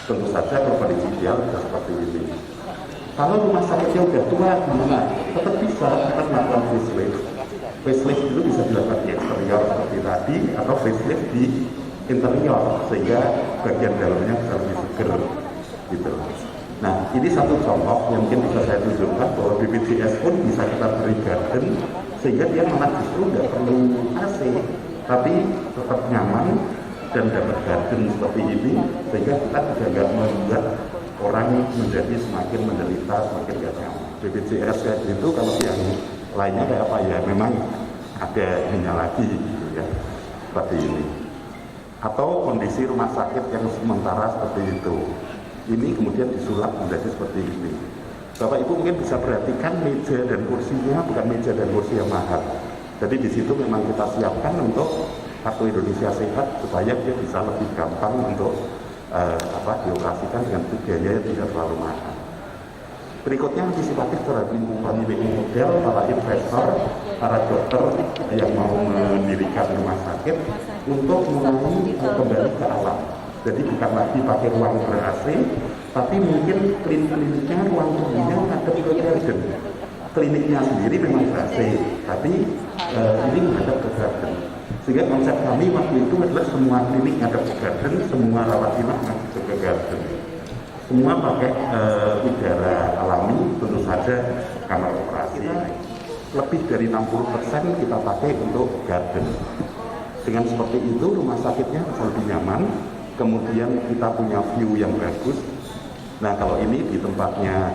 Tentu saja kalau kondisi ideal bisa seperti ini. Kalau rumah sakitnya udah tua, gimana? Tetap bisa, tetap melakukan facelift. Facelift itu bisa dilakukan di eksterior seperti tadi, atau facelift di interior, sehingga bagian dalamnya bisa lebih seger. Gitu. Nah, ini satu contoh yang mungkin bisa saya tunjukkan bahwa BPJS pun bisa kita beri garden, sehingga dia malah justru nggak perlu AC, tapi tetap nyaman dan dapat garden seperti ini, sehingga kita juga nggak membuat orang menjadi semakin menderita, semakin gak nyaman. BPJS kayak gitu, kalau yang lainnya kayak apa ya, memang ada ininya lagi gitu ya, seperti ini. Atau kondisi rumah sakit yang sementara seperti itu. Ini kemudian disulap menjadi seperti ini. Bapak Ibu mungkin bisa perhatikan meja dan kursinya bukan meja dan kursi yang mahal. Jadi di situ memang kita siapkan untuk Kartu Indonesia Sehat supaya dia bisa lebih gampang untuk dioperasikan dengan biaya yang tidak terlalu mahal. Berikutnya antisipatif terhadap lingkungan model para investor, para dokter yang mau mendirikan rumah sakit untuk mulai kembali ke alam. Jadi bukan lagi pakai ruang ber-AC, tapi mungkin kliniknya, ruang tunggunya ada ke garden. Kliniknya sendiri memang ber-AC, tapi ini menghadap ke garden. Sehingga konsep kami waktu itu adalah semua klinik ada ke garden, semua rawat inap masuk ke garden. Semua pakai udara alami, tentu saja kamar operasi. Lebih dari 60% kita pakai untuk garden. Dengan seperti itu rumah sakitnya bisa lebih nyaman, kemudian kita punya view yang bagus. Nah kalau ini di tempatnya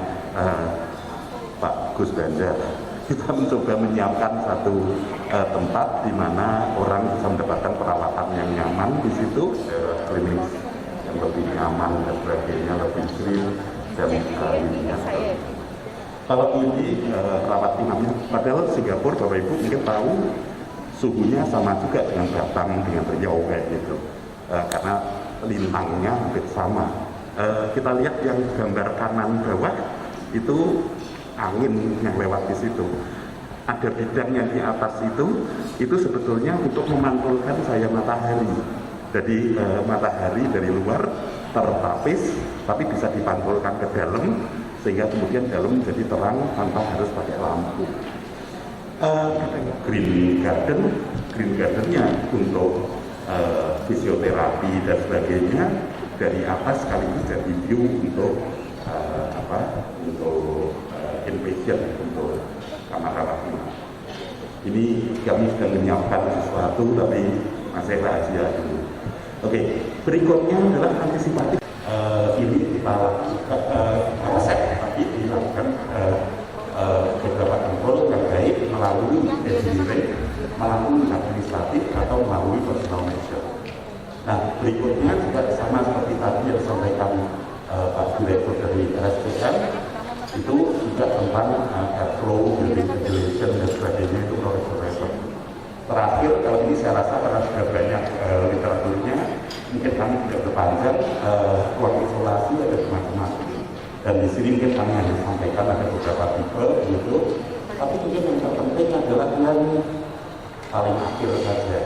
Pak Gus Bandar, kita mencoba menyiapkan satu tempat di mana orang bisa mendapatkan perawatan yang nyaman di situ, klinik yang lebih nyaman dan sebagainya, lebih clean dan ininya. Kalau ini rawat inapnya, padahal Singapura Bapak Ibu mungkin tahu suhunya sama juga dengan Batam, dengan Riau kayak gitu, karena lintangnya hampir sama. Kita lihat yang gambar kanan bawah itu angin yang lewat di situ. Ada bidang yang di atas itu sebetulnya untuk memantulkan cahaya matahari. Jadi matahari dari luar tertapis, tapi bisa dipantulkan ke dalam, sehingga kemudian dalam menjadi terang tanpa harus pakai lampu. Green gardennya untuk fisioterapi dan sebagainya, dari atas sekaligus jadi view untuk inpatient, untuk kamar rawat inap. Ini kami sedang menyiapkan sesuatu tapi masih rahasia dulu. Oke, berikutnya adalah antisipatif. Ini kita konsep tapi dilakukan beberapa kontrol yang baik melalui engineering, melalui administratif atau melalui personal measure. Nah, berikutnya juga sama seperti tadi yang disampaikan Pak Direktur dari RSPM, itu juga tentang airflow, building ventilation dan sebagainya, itu profesor. Terakhir, kalau ini saya rasa karena sudah banyak literaturnya, mungkin kami tidak berpanjang, ruang isolasi ada macam-macam. Dan di sini mungkin kami hanya sampaikan ada beberapa tipe gitu. Tapi mungkin yang terpenting adalah yang paling akhir saja,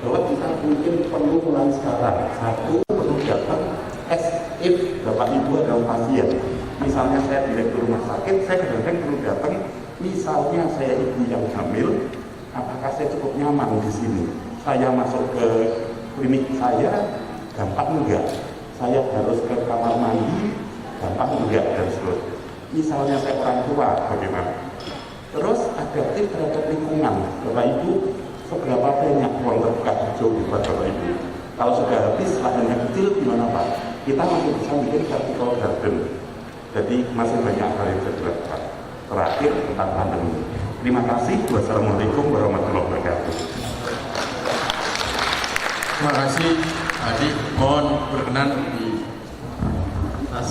bahwa kita mungkin perlu mulai sekarang. Satu, perlu datang as if Bapak Ibu adalah pasien. Misalnya saya direktur rumah sakit, saya kadang-kadang perlu datang. Misalnya saya ibu yang hamil, apakah saya cukup nyaman di sini? Saya masuk ke klinik saya, gampang enggak? Saya harus ke kamar mandi, gampang enggak? Dan seterusnya. Misalnya saya orang tua, bagaimana? Terus adaptif terhadap lingkungan, Bapak Ibu, seberapa banyak ruang terbuka hijau buat Bapak Ibu? Kalau sudah habis lahannya kecil, gimana Pak? Kita masih bisa bikin vertical garden. Jadi masih banyak hal yang bisa dilakukan. Terakhir tentang pandemi. Terima kasih. Wassalamualaikum warahmatullahi wabarakatuh. Terima kasih Adik. Mohon berkenan di atas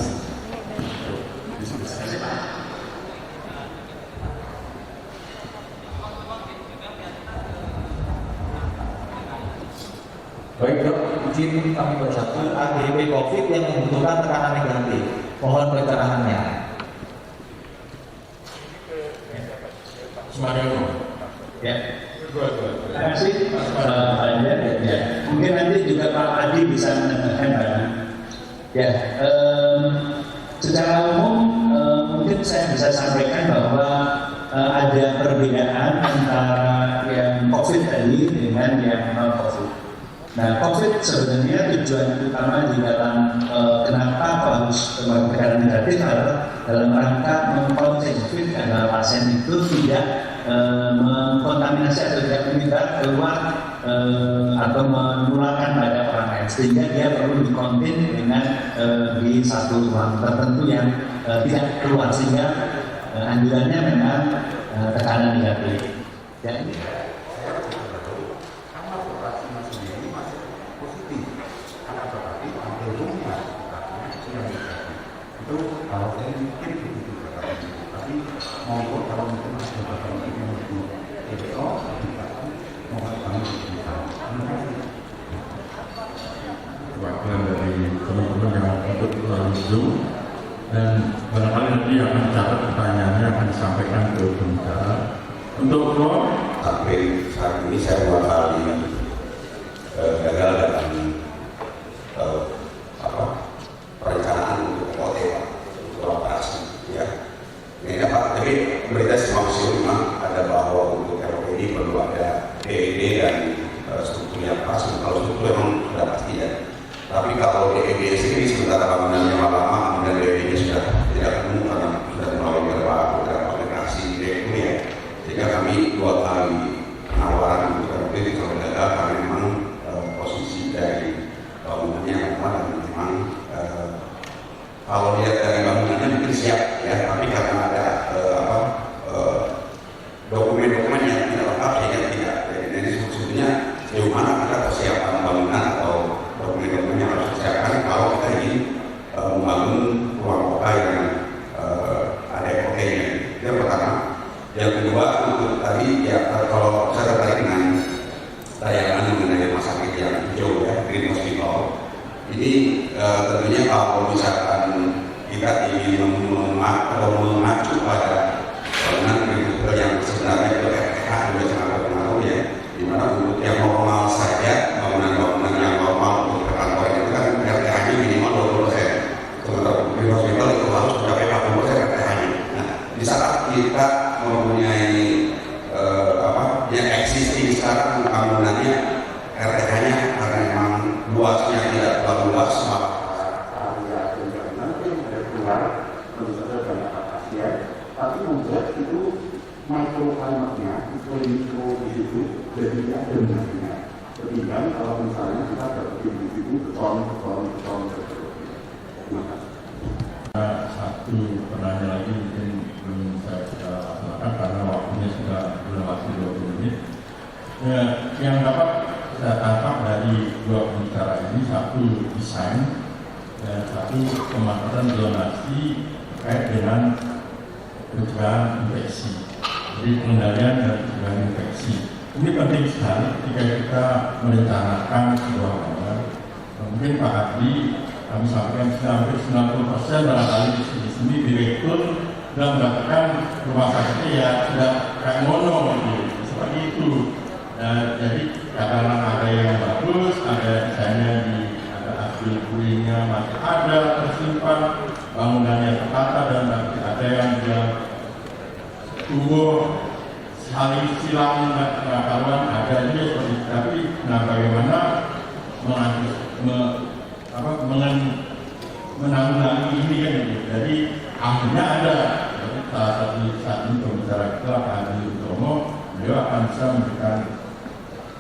diskusi. Baik dok, izin kami bersatu AGB COVID yang membutuhkan tekanan negatif. Mohon keterangannya. Semarang. Ya. Terima kasih Pak Anja. Ya. Mungkin nanti juga Pak Adi bisa menambahkan barang. Ya. Secara umum mungkin saya bisa sampaikan bahwa ada perbedaan antara yang COVID tadi dengan yang non COVID. Nah, COVID sebenarnya tujuan utama di dalam kenapa harus tekanan negatif adalah dalam rangka mengkonsentrasi agar pasien itu tidak mengkontaminasi atau tidak menyebar keluar atau menularkan pada orang lain, sehingga dia perlu dikonten dengan di satu ruang tertentu yang tidak keluar, sehingga anjurannya memang tekanan negatif. Ya. Kalau saya mikir begitu tapi monggo kalau mungkin ada bapak yang lebih besok mohon kami bisa. Perwakilan dari teman-teman yang ikut melalui Zoom, dan barangkali nanti akan catat pertanyaannya akan disampaikan ke pembicara. Untuk floor, sampai saat ini saya 2 kali gagal dalam perencanaan untuk operasi, ya. Ini dapat, tapi berita semua ada bahwa untuk ROP ini perlu ada DED dan pertama. Yang kedua untuk tadi ya kalau saya tertarik dengan tayangan mengenai rumah sakit yang hijau ya, Green Hospital. Ini tentunya kalau misalkan kita ingin mengacu pada bangunan Green Hospital yang sebenarnya itu RTH juga sangat berpengaruh ya, di mana untuk yang normal saja bangunan-bangunan yang normal untuk kantor itu kan RTH-nya minimal 20%. Sementara Green Hospital itu harus mencapai 40% RTH-nya. Nah, di saat kita mempunyai yang existing sekarang bangunannya RTH-nya karena memang luasnya tidak terlalu luas, maka tapi membuat itu mikroklimatnya, mikro di situ jadi tidak benarnya. Ketimbang kalau misalnya kita dapetin di situ beton. Terima kasih. Satu pertanyaan lagi mungkin belum saya laksanakan karena waktunya sudah melewati 20 menit. Yang dapat kita tangkap dari dua pembicara ini, satu desain dan satu pemanfaatan zonasi terkait dengan pencegahan infeksi. Jadi pengendalian dan pencegahan infeksi. Ini penting sekali ketika kita merencanakan sebuah bangunan. Mungkin Pak Hadi kami sampaikan hampir 90% barangkali di sini direktur sudah mendapatkan rumah sakitnya ya sudah kayak mono gitu, seperti itu. Jadi kadang ada yang bagus, ada misalnya ada hasil puingnya masih ada tersimpan, bangunannya tertata, dan ada yang dia tumbuh saling silang pengetahuan ada juga seperti itu. Tapi bagaimana menanggulangi ini kan gitu. Jadi akhirnya ada. Jadi salah satu saat ini pembicara kita Pak Hadi Utomo, beliau akan bisa memberikan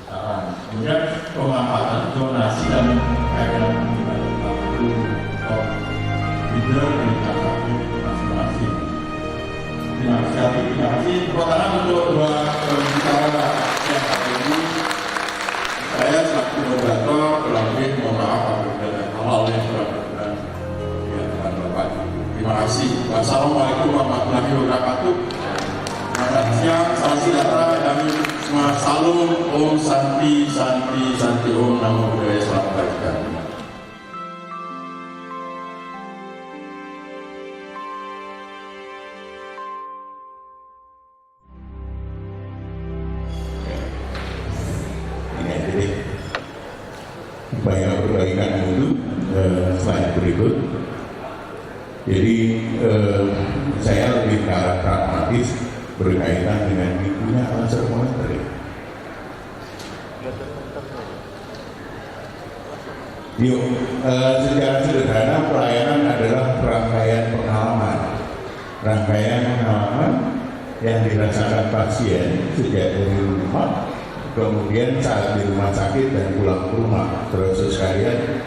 saran. Kemudian pemanfaatan zonasi dan kaitan dengan waktu leader di sakit masing-masing. Terima kasih. Tepuk tangan untuk dua pembicara yang hari ini. Saya selaku moderator lebih mohon maaf apabila ada hal yang kurang berkenan di hadapan Bapak. Terima kasih. Wassalamualaikum warahmatullahi wabarakatuh. Selamat siang, salam sejahtera, kami semua salam, Om Santi, Om Namo Buddhaya, selamat kebajikan. Upaya perbaikan dulu slide berikut. Jadi saya lebih ke arah pragmatis berkaitan dengan punya konsep moneter. Yuk, secara sederhana pelayanan adalah rangkaian pengalaman yang dirasakan pasien sejak dari rumah, kemudian saat di rumah sakit dan pulang ke rumah. Terus sekalian,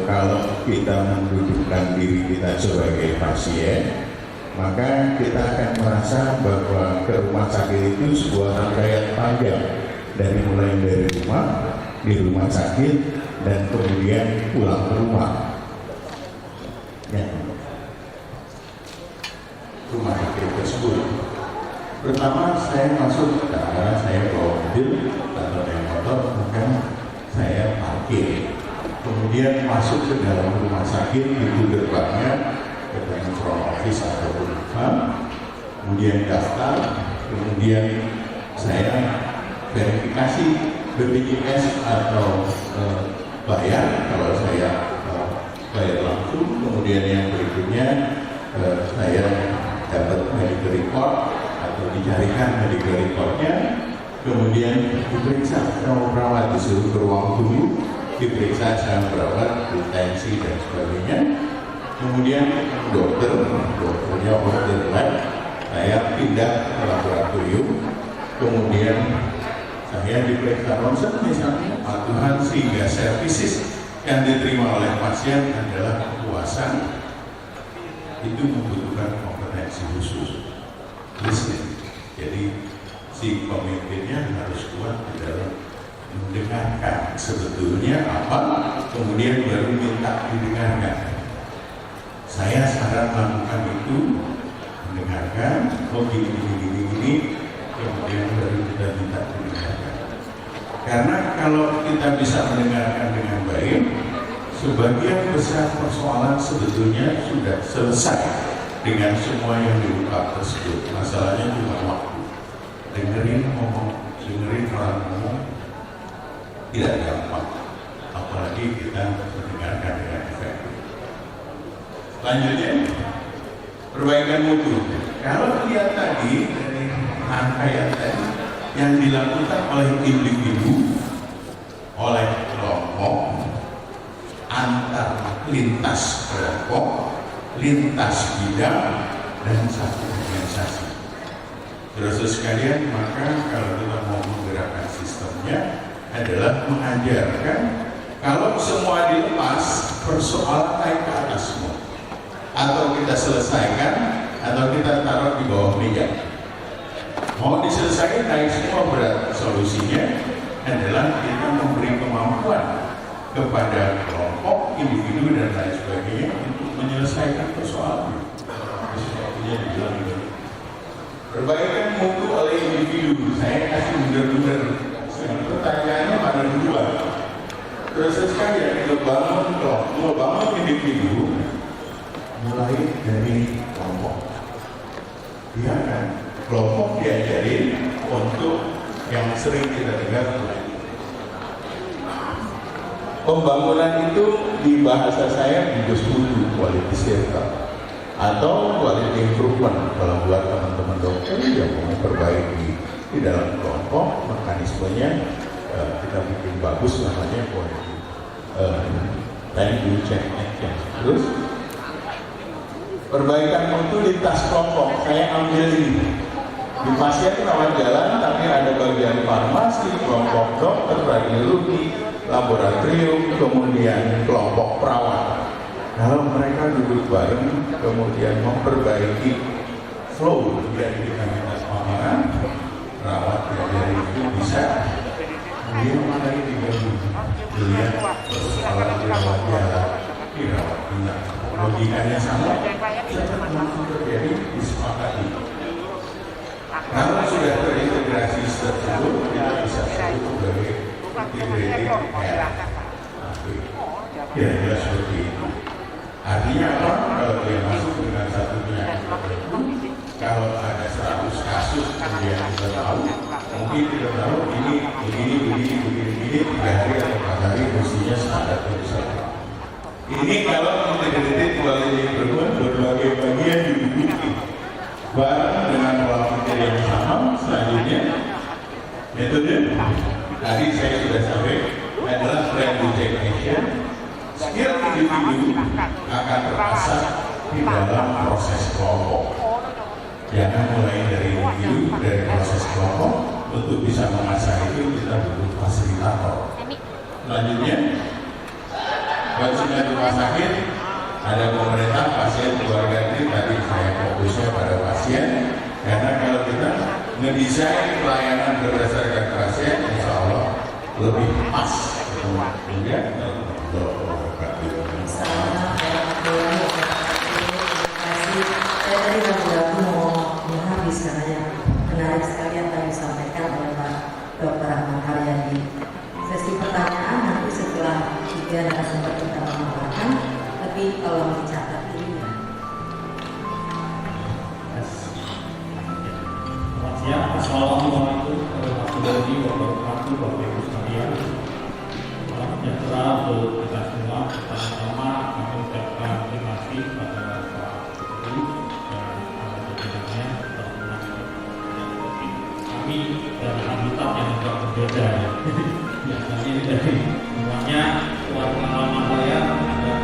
kalau kita mendudukkan diri kita sebagai pasien, maka kita akan merasa bahwa ke rumah sakit itu sebuah rangkaian panjang, dari mulai dari rumah, di rumah sakit, dan kemudian pulang ke rumah. Ya. Rumah sakit tersebut. Pertama saya masuk karena saya bawa mobil atau naik motor, maka saya parkir. Kemudian masuk ke dalam rumah sakit, itu gerbangnya gerbang front office ataupun apa. Kemudian daftar, kemudian saya verifikasi BPJS atau bayar. Kalau saya bayar langsung, kemudian yang berikutnya saya dapat medical report atau dicarikan medical reportnya, kemudian diperiksa sama perawat, disuruh ke ruang tunggu, diperiksa sama perawat, tensi dan sebagainya. Kemudian dokternya order lab, saya pindah ke laboratorium, kemudian saya diperiksa ronsen misalnya, patuhan, sehingga services yang diterima oleh pasien adalah kepuasan. Itu membutuhkan kompetensi khusus. Listening. Jadi si pemimpinnya harus kuat di dalam mendengarkan sebetulnya apa, kemudian baru minta didengarkan. Saya sekarang melakukan itu mendengarkan, oh gini, kemudian baru kita minta mendengarkan. Karena kalau kita bisa mendengarkan dengan baik, sebagian besar persoalan sebetulnya sudah selesai dengan semua yang diungkap tersebut. Masalahnya cuma waktu. Dengerin orang ngomong tidak gampang, apalagi kita mendengarkan dengan efektif. Selanjutnya, perbaikan mutu. Kalau lihat tadi dari rangkaian tadi yang dilakukan oleh individu, oleh kelompok, antar lintas kelompok, lintas bidang, dan satu organisasi. Terus sekalian, maka kalau kita mau menggerakkan sistemnya adalah mengajarkan kalau semua dilepas, persoalan naik ke atas semua. Atau kita selesaikan, atau kita taruh di bawah meja. Mau diselesaikan naik semua, berat solusinya adalah kita memberi kemampuan kepada kelompok, individu, dan lain sebagainya untuk menyelesaikan persoalan. Sepertinya dibilang itu. Perbaikan mutu oleh individu. Saya kasih bener-bener. Pertanyaannya pada dua. Terus sekalian ngebangun individu mulai dari kelompok. Iya kan? Kelompok diajarin untuk yang sering kita dengar. Pembangunan itu di bahasa saya gugus mutu, quality circle, atau quality improvement kalau buat teman-teman dokter yang mau memperbaiki di dalam kelompok mekanismenya kita bikin bagus, namanya quality thank you check action. Terus perbaikan mutu lintas kelompok, saya ambil ini di pasien rawat jalan, tapi ada bagian farmasi, kelompok dokter, radiologi, laboratorium, kemudian kelompok perawat. Kalau mereka duduk bareng, kemudian memperbaiki flow dari aktivitas pameran, perawat dari itu bisa kemudian mulai digabung, dilihat persoalan dirawat jalan, dirawat inap, logikanya sama, langsung terjadi disepakati. Kalau sudah terintegrasi tersebut, kita bisa sebut sebagai integrated care. Kira-kira seperti itu. Artinya apa? Kalau dia masuk dengan satu penyakit tertentu, kalau ada 100 kasus kemudian kita tahu, mungkin kita tahu ini begini, 3 hari atau 4 hari mestinya standar bisa. Ini kalau integrated quality improvement berbagai bagian diduduki bareng dengan pola pikir yang sama. Selanjutnya metode tadi saya sudah sampaikan adalah friendly technician. Skill individu akan terasah di dalam proses kelompok. Jangan mulai dari individu, dari proses kelompok. Untuk bisa mengasah itu kita butuh fasilitator. Selanjutnya, konsumen rumah sakit, ada pemerintah, pasien, keluarga. Ini tadi saya fokusnya pada pasien, karena kalau kita ngedesain pelayanan berdasarkan pasien, insya Allah lebih pas. Kemudian saya tadi ragu-ragu mau habis karena yang menarik sekali yang tadi disampaikan oleh Pak Dr. Ahmad Haryadi. Sesi pertanyaan nanti setelah 3 narasumber kita memaparkan, tapi tolong dicatat ini ya. Selamat siang, Assalamualaikum warahmatullahi wabarakatuh, Bapak Ibu sekalian. Salam sejahtera untuk kita semua. Pertama-tama kami ucapkan terima kasih pada Pak Guru dan jajarannya telah menangani kami dari habitat yang agak berbeda ya. Biasanya ini dari semuanya luar pengalaman saya ada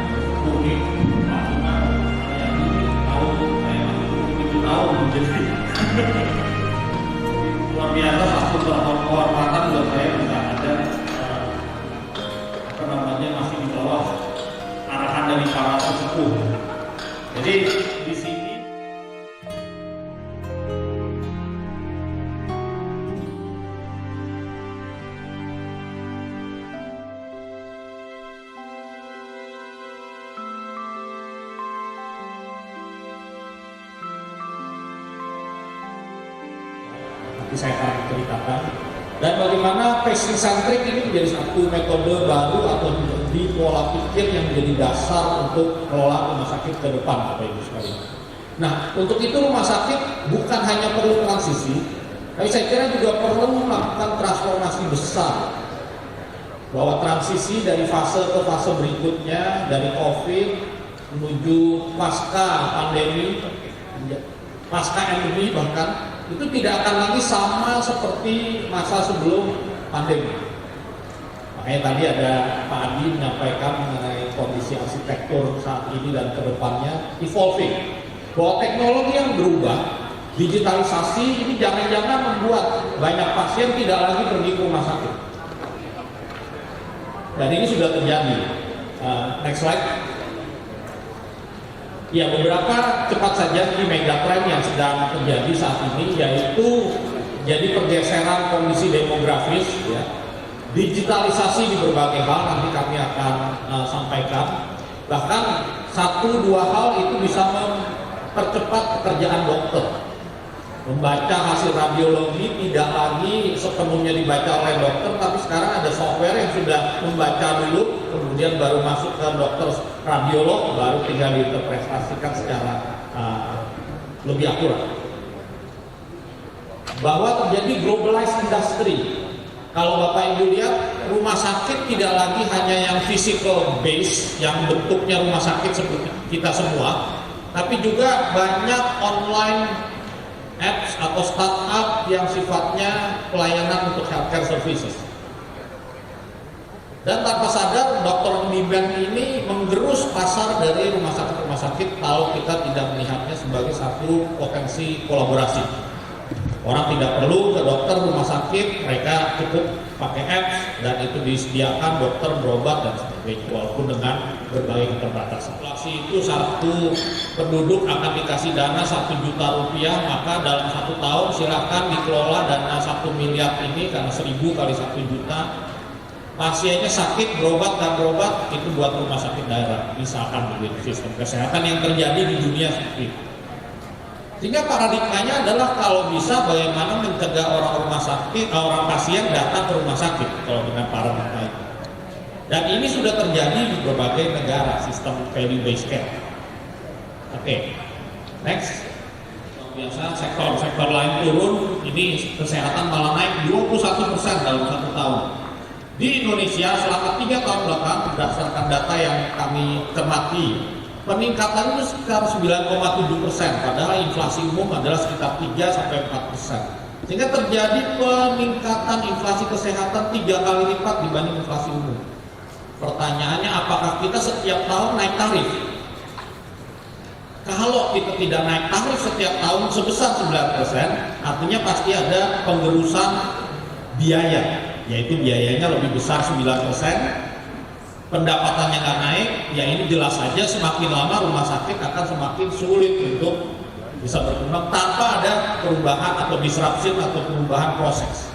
unik, maksudnya saya ini tahu saya masih 7 tahun jadi luar biasa satu kehormatan buat saya bisa ada masih di bawah arahan dari para sesepuh. Jadi di sini saya akan ceritakan. Dan bagaimana patient centric ini menjadi satu metode baru atau menjadi pola pikir yang menjadi dasar untuk kelola rumah sakit ke depan, Bapak Ibu sekalian. Nah, untuk itu rumah sakit bukan hanya perlu transisi, tapi saya kira juga perlu melakukan transformasi besar. Bahwa transisi dari fase ke fase berikutnya, dari COVID menuju pasca pandemi, pasca endemi bahkan, itu tidak akan lagi sama seperti masa sebelum pandemi. Makanya tadi ada Pak Adi menyampaikan mengenai kondisi arsitektur saat ini dan kedepannya evolving. Bahwa teknologi yang berubah, digitalisasi ini jangan-jangan membuat banyak pasien tidak lagi pergi ke rumah sakit. Dan ini sudah terjadi. Next slide. Ya, beberapa cepat saja ini megatrend yang sedang terjadi saat ini, yaitu jadi pergeseran kondisi demografis, ya, digitalisasi di berbagai hal, nanti kami akan sampaikan. Bahkan 1-2 hal itu bisa mempercepat pekerjaan dokter. Membaca hasil radiologi tidak lagi sepenuhnya dibaca oleh dokter, tapi sekarang ada software yang sudah membaca dulu, kemudian baru masuk ke dokter radiolog, baru tinggal diinterpretasikan secara lebih akurat. Bahwa terjadi globalized industry. Kalau Bapak Ibu lihat, rumah sakit tidak lagi hanya yang physical base, yang bentuknya rumah sakit seperti kita semua, tapi juga banyak online apps atau startup yang sifatnya pelayanan untuk healthcare services. Dan tanpa sadar, dokter on demand ini menggerus pasar dari rumah sakit kalau kita tidak melihatnya sebagai satu potensi kolaborasi. Orang tidak perlu ke dokter rumah sakit, mereka cukup pakai apps dan itu disediakan dokter berobat dan sebagainya, walaupun dengan berbagai keterbatasan. Inflasi itu satu penduduk akan dikasih dana 1 juta rupiah, maka dalam 1 tahun silakan dikelola dana 1 miliar ini karena 1000 kali 1 juta. Pasiennya sakit, berobat dan berobat, itu buat rumah sakit daerah, misalkan begitu sistem kesehatan yang terjadi di dunia seperti itu. Sehingga paradigmanya adalah kalau bisa bagaimana mencegah orang pasien datang ke rumah sakit kalau dengan paradigma itu. Dan ini sudah terjadi di berbagai negara sistem value based care. Oke, next. Biasa sektor lain turun, ini kesehatan malah naik 21% dalam 1 tahun. Di Indonesia selama 3 tahun belakang berdasarkan data yang kami cermati, peningkatan itu sekitar 9,7%, padahal inflasi umum adalah sekitar 3-4%. Sehingga terjadi peningkatan inflasi kesehatan 3 kali lipat dibanding inflasi umum. Pertanyaannya, apakah kita setiap tahun naik tarif? Kalau kita tidak naik tarif setiap tahun sebesar 9%, artinya pasti ada penggerusan biaya, yaitu biayanya lebih besar 9%. Pendapatannya nggak naik, ya ini jelas saja semakin lama rumah sakit akan semakin sulit untuk bisa berkembang tanpa ada perubahan atau disruption atau perubahan proses.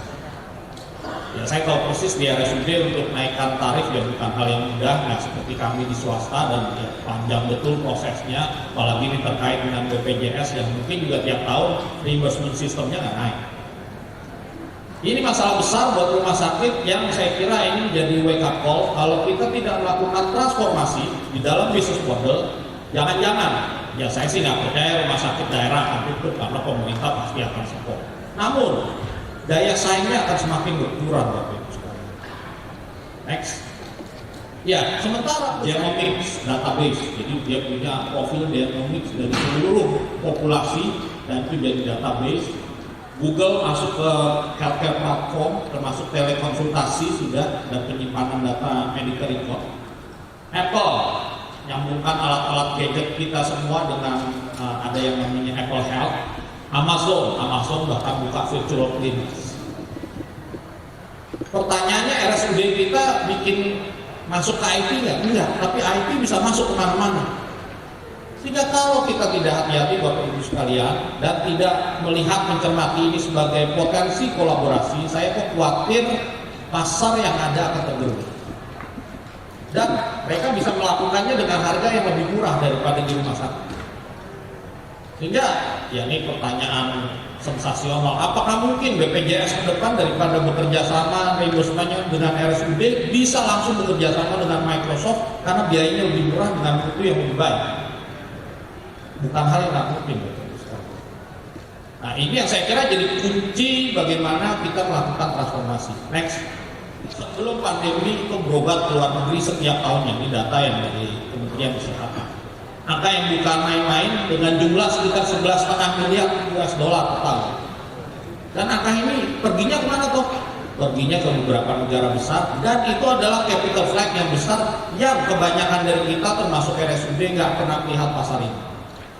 Ya saya tahu persis di RSUD untuk naikkan tarif ya bukan hal yang mudah, nggak seperti kami di swasta dan ya, panjang betul prosesnya, apalagi ini terkait dengan BPJS yang mungkin juga tiap tahun reimbursement sistemnya nggak naik. Ini masalah besar buat rumah sakit yang saya kira ini menjadi wake up call. Kalau kita tidak melakukan transformasi di dalam bisnis model, jangan-jangan, ya saya sih nggak percaya rumah sakit daerah akan tutup karena pemerintah pasti akan support. Namun daya saingnya akan semakin berkurang, Bapak Ibu sekalian. Next. Ya, sementara genomics database, jadi dia punya profil genomics dari seluruh populasi dan itu jadi database. Google masuk ke healthcare platform, termasuk telekonsultasi sudah dan penyimpanan data medical record. Apple nyambungkan alat-alat gadget kita semua dengan ada yang namanya Apple Health. Amazon bahkan buka virtual clinics. Pertanyaannya RSUD kita bikin masuk ke IT nggak? Enggak, tapi IT bisa masuk kemana-mana. Sehingga kalau kita tidak hati-hati Bapak Ibu sekalian dan tidak melihat mencermati ini sebagai potensi kolaborasi, saya kok khawatir pasar yang ada akan tergerus. Dan mereka bisa melakukannya dengan harga yang lebih murah daripada di rumah sakit. Sehingga ya ini pertanyaan sensasional. Apakah mungkin BPJS ke depan daripada bekerja sama reimbursement-nya dengan RSUD bisa langsung bekerja sama dengan Microsoft karena biayanya lebih murah dengan mutu yang lebih baik? Bukan hal yang nggak mungkin. Nah, ini yang saya kira jadi kunci bagaimana kita melakukan transformasi. Next. Sebelum pandemi itu berobat ke luar negeri setiap tahunnya, ini data yang dari Kementerian Kesehatan. Angka yang bukan main-main dengan jumlah sekitar 11,5 miliar US dollar per tahun. Dan angka ini perginya kemana toh? Perginya ke beberapa negara besar, dan itu adalah capital flight yang besar yang kebanyakan dari kita termasuk RSUD nggak pernah lihat pasar ini.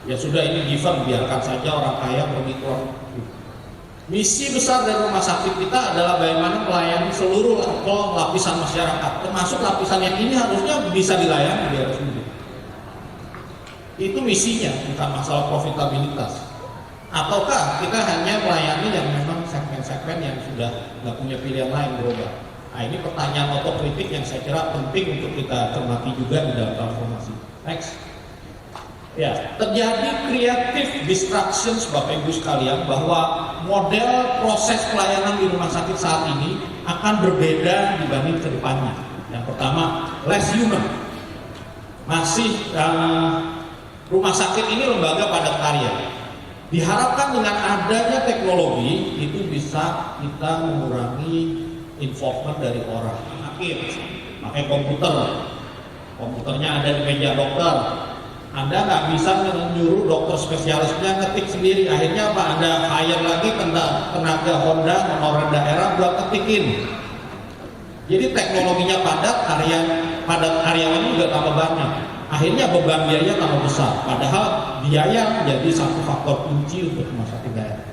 Ya sudah, ini given, biarkan saja orang kaya pergi ke luar negeri. Misi besar dari rumah sakit kita adalah bagaimana melayani seluruh lapisan masyarakat, termasuk lapisan yang ini harusnya bisa dilayani di RSUD. Itu misinya, bukan masalah profitabilitas. Ataukah kita hanya melayani yang memang segmen-segmen yang sudah nggak punya pilihan lain berubah? Nah, ini pertanyaan otokritik yang saya kira penting untuk kita cermati juga di dalam transformasi. Next. Ya, terjadi creative distractions Bapak Ibu sekalian bahwa model proses pelayanan di rumah sakit saat ini akan berbeda dibanding ke depannya. Yang pertama, less human. Masih rumah sakit ini lembaga padat karya. Diharapkan dengan adanya teknologi itu bisa kita mengurangi involvement dari orang. Akhir, pakai komputernya ada di meja dokter. Anda nggak bisa menyuruh dokter spesialisnya ngetik sendiri. Akhirnya apa? Anda hire lagi tenaga Honda orang daerah buat ketikin. Jadi teknologinya padat, karyawan juga tambah banyak. Akhirnya beban biaya tambah besar. Padahal biaya menjadi satu faktor kunci untuk rumah sakit daerah.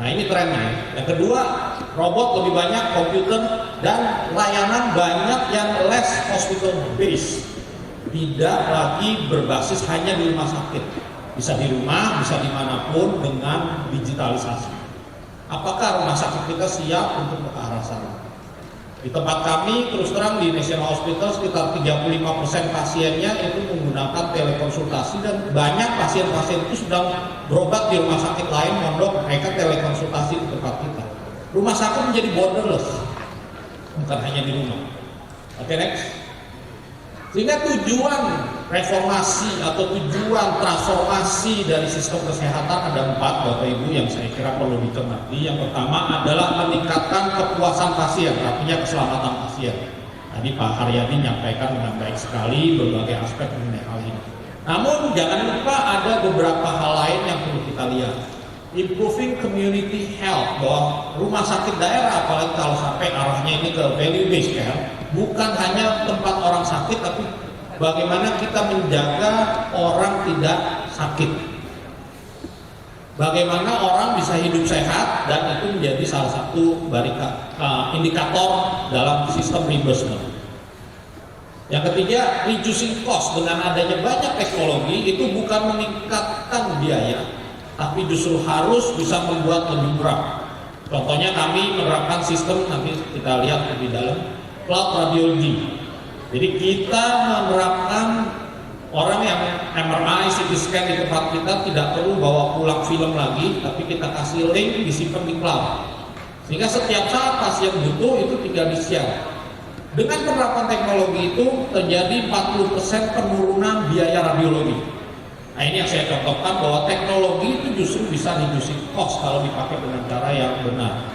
Nah, ini trennya. Yang kedua, robot lebih banyak, komputer, dan layanan banyak yang less hospital based. Tidak lagi berbasis hanya di rumah sakit, bisa di rumah, bisa dimanapun dengan digitalisasi. Apakah rumah sakit kita siap untuk ke arah sana? Di tempat kami, terus terang di National Hospital sekitar 35% pasiennya itu menggunakan telekonsultasi, dan banyak pasien-pasien itu sedang berobat di rumah sakit lain, mondok, mereka telekonsultasi di tempat kita. Rumah sakit menjadi borderless, bukan hanya di rumah. Oke, next. Sehingga tujuan reformasi atau tujuan transformasi dari sistem kesehatan ada 4 Bapak Ibu yang saya kira perlu dicermati. Yang pertama adalah meningkatkan kepuasan pasien, artinya keselamatan pasien. Tadi Pak Haryadi menyampaikan dengan baik sekali berbagai aspek mengenai hal ini. Namun jangan lupa ada beberapa hal lain yang perlu kita lihat. Improving community health, bahwa rumah sakit daerah, apalagi kalau sampai arahnya ini ke value based care, bukan hanya tempat orang sakit, tapi bagaimana kita menjaga orang tidak sakit. Bagaimana orang bisa hidup sehat, dan itu menjadi salah satu indikator dalam sistem reimbursement. Yang ketiga, reducing cost. Dengan adanya banyak teknologi, itu bukan meningkatkan biaya, tapi justru harus bisa membuat lebih murah. Contohnya kami menerapkan sistem, nanti kita lihat lebih dalam, cloud radiology. Jadi kita menerapkan orang yang MRI, CT scan di tempat kita tidak perlu bawa pulang film lagi, tapi kita kasih link, disimpan di cloud. Sehingga setiap saat pasien butuh itu tinggal di-share. Dengan penerapan teknologi itu terjadi 40% penurunan biaya radiologi. Nah, ini yang saya contohkan bahwa teknologi itu justru bisa reducing cost kalau dipakai dengan cara yang benar.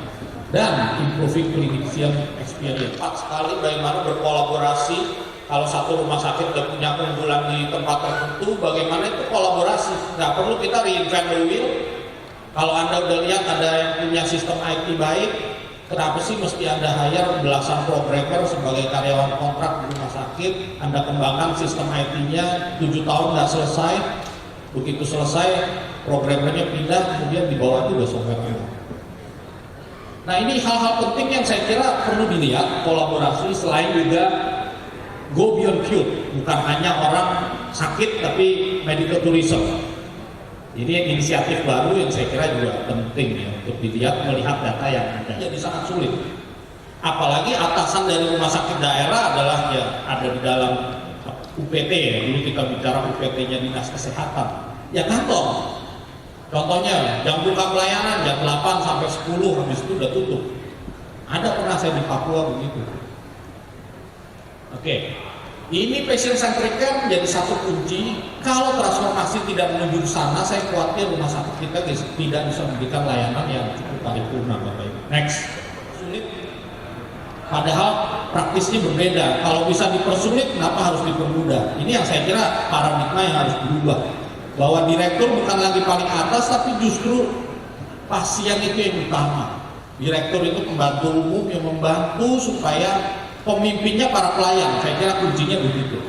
Dan improving clinician experience. Cepat sekali bagaimana berkolaborasi. Kalau satu rumah sakit sudah punya keunggulan di tempat tertentu, bagaimana itu kolaborasi. Nggak perlu kita reinvent the wheel. Kalau Anda udah lihat ada yang punya sistem IT baik, kenapa sih mesti Anda hire belasan programmer sebagai karyawan kontrak di rumah sakit? Anda kembangkan sistem IT-nya 7 tahun nggak selesai. Begitu selesai, programmernya pindah, kemudian dibawa juga software-nya. Nah, ini hal-hal penting yang saya kira perlu dilihat, kolaborasi, selain juga go beyond cure, bukan hanya orang sakit tapi medical tourism. Ini inisiatif baru yang saya kira juga penting ya, untuk dilihat, melihat data yang ada. Jadi sangat sulit. Apalagi atasan dari rumah sakit daerah adalah ya ada di dalam UPT ya, dulu kita bicara UPT-nya Dinas Kesehatan. Ya kantor. Contohnya, jam buka pelayanan jam 8 sampai 10, habis itu udah tutup. Ada pernah saya di Papua begitu. Oke, ini patient centric care menjadi satu kunci. Kalau transformasi tidak menuju ke sana, saya khawatir rumah sakit kita tidak bisa memberikan layanan yang cukup paripurna, Bapak Ibu. Next, sulit. Padahal praktisnya berbeda. Kalau bisa dipersulit, kenapa harus dipermudah? Ini yang saya kira paradigma yang harus berubah. Bahwa direktur bukan lagi paling atas, tapi justru pasien itu yang utama. Direktur itu pembantu umum yang membantu supaya pemimpinnya para pelayan. Saya kira kuncinya begitu.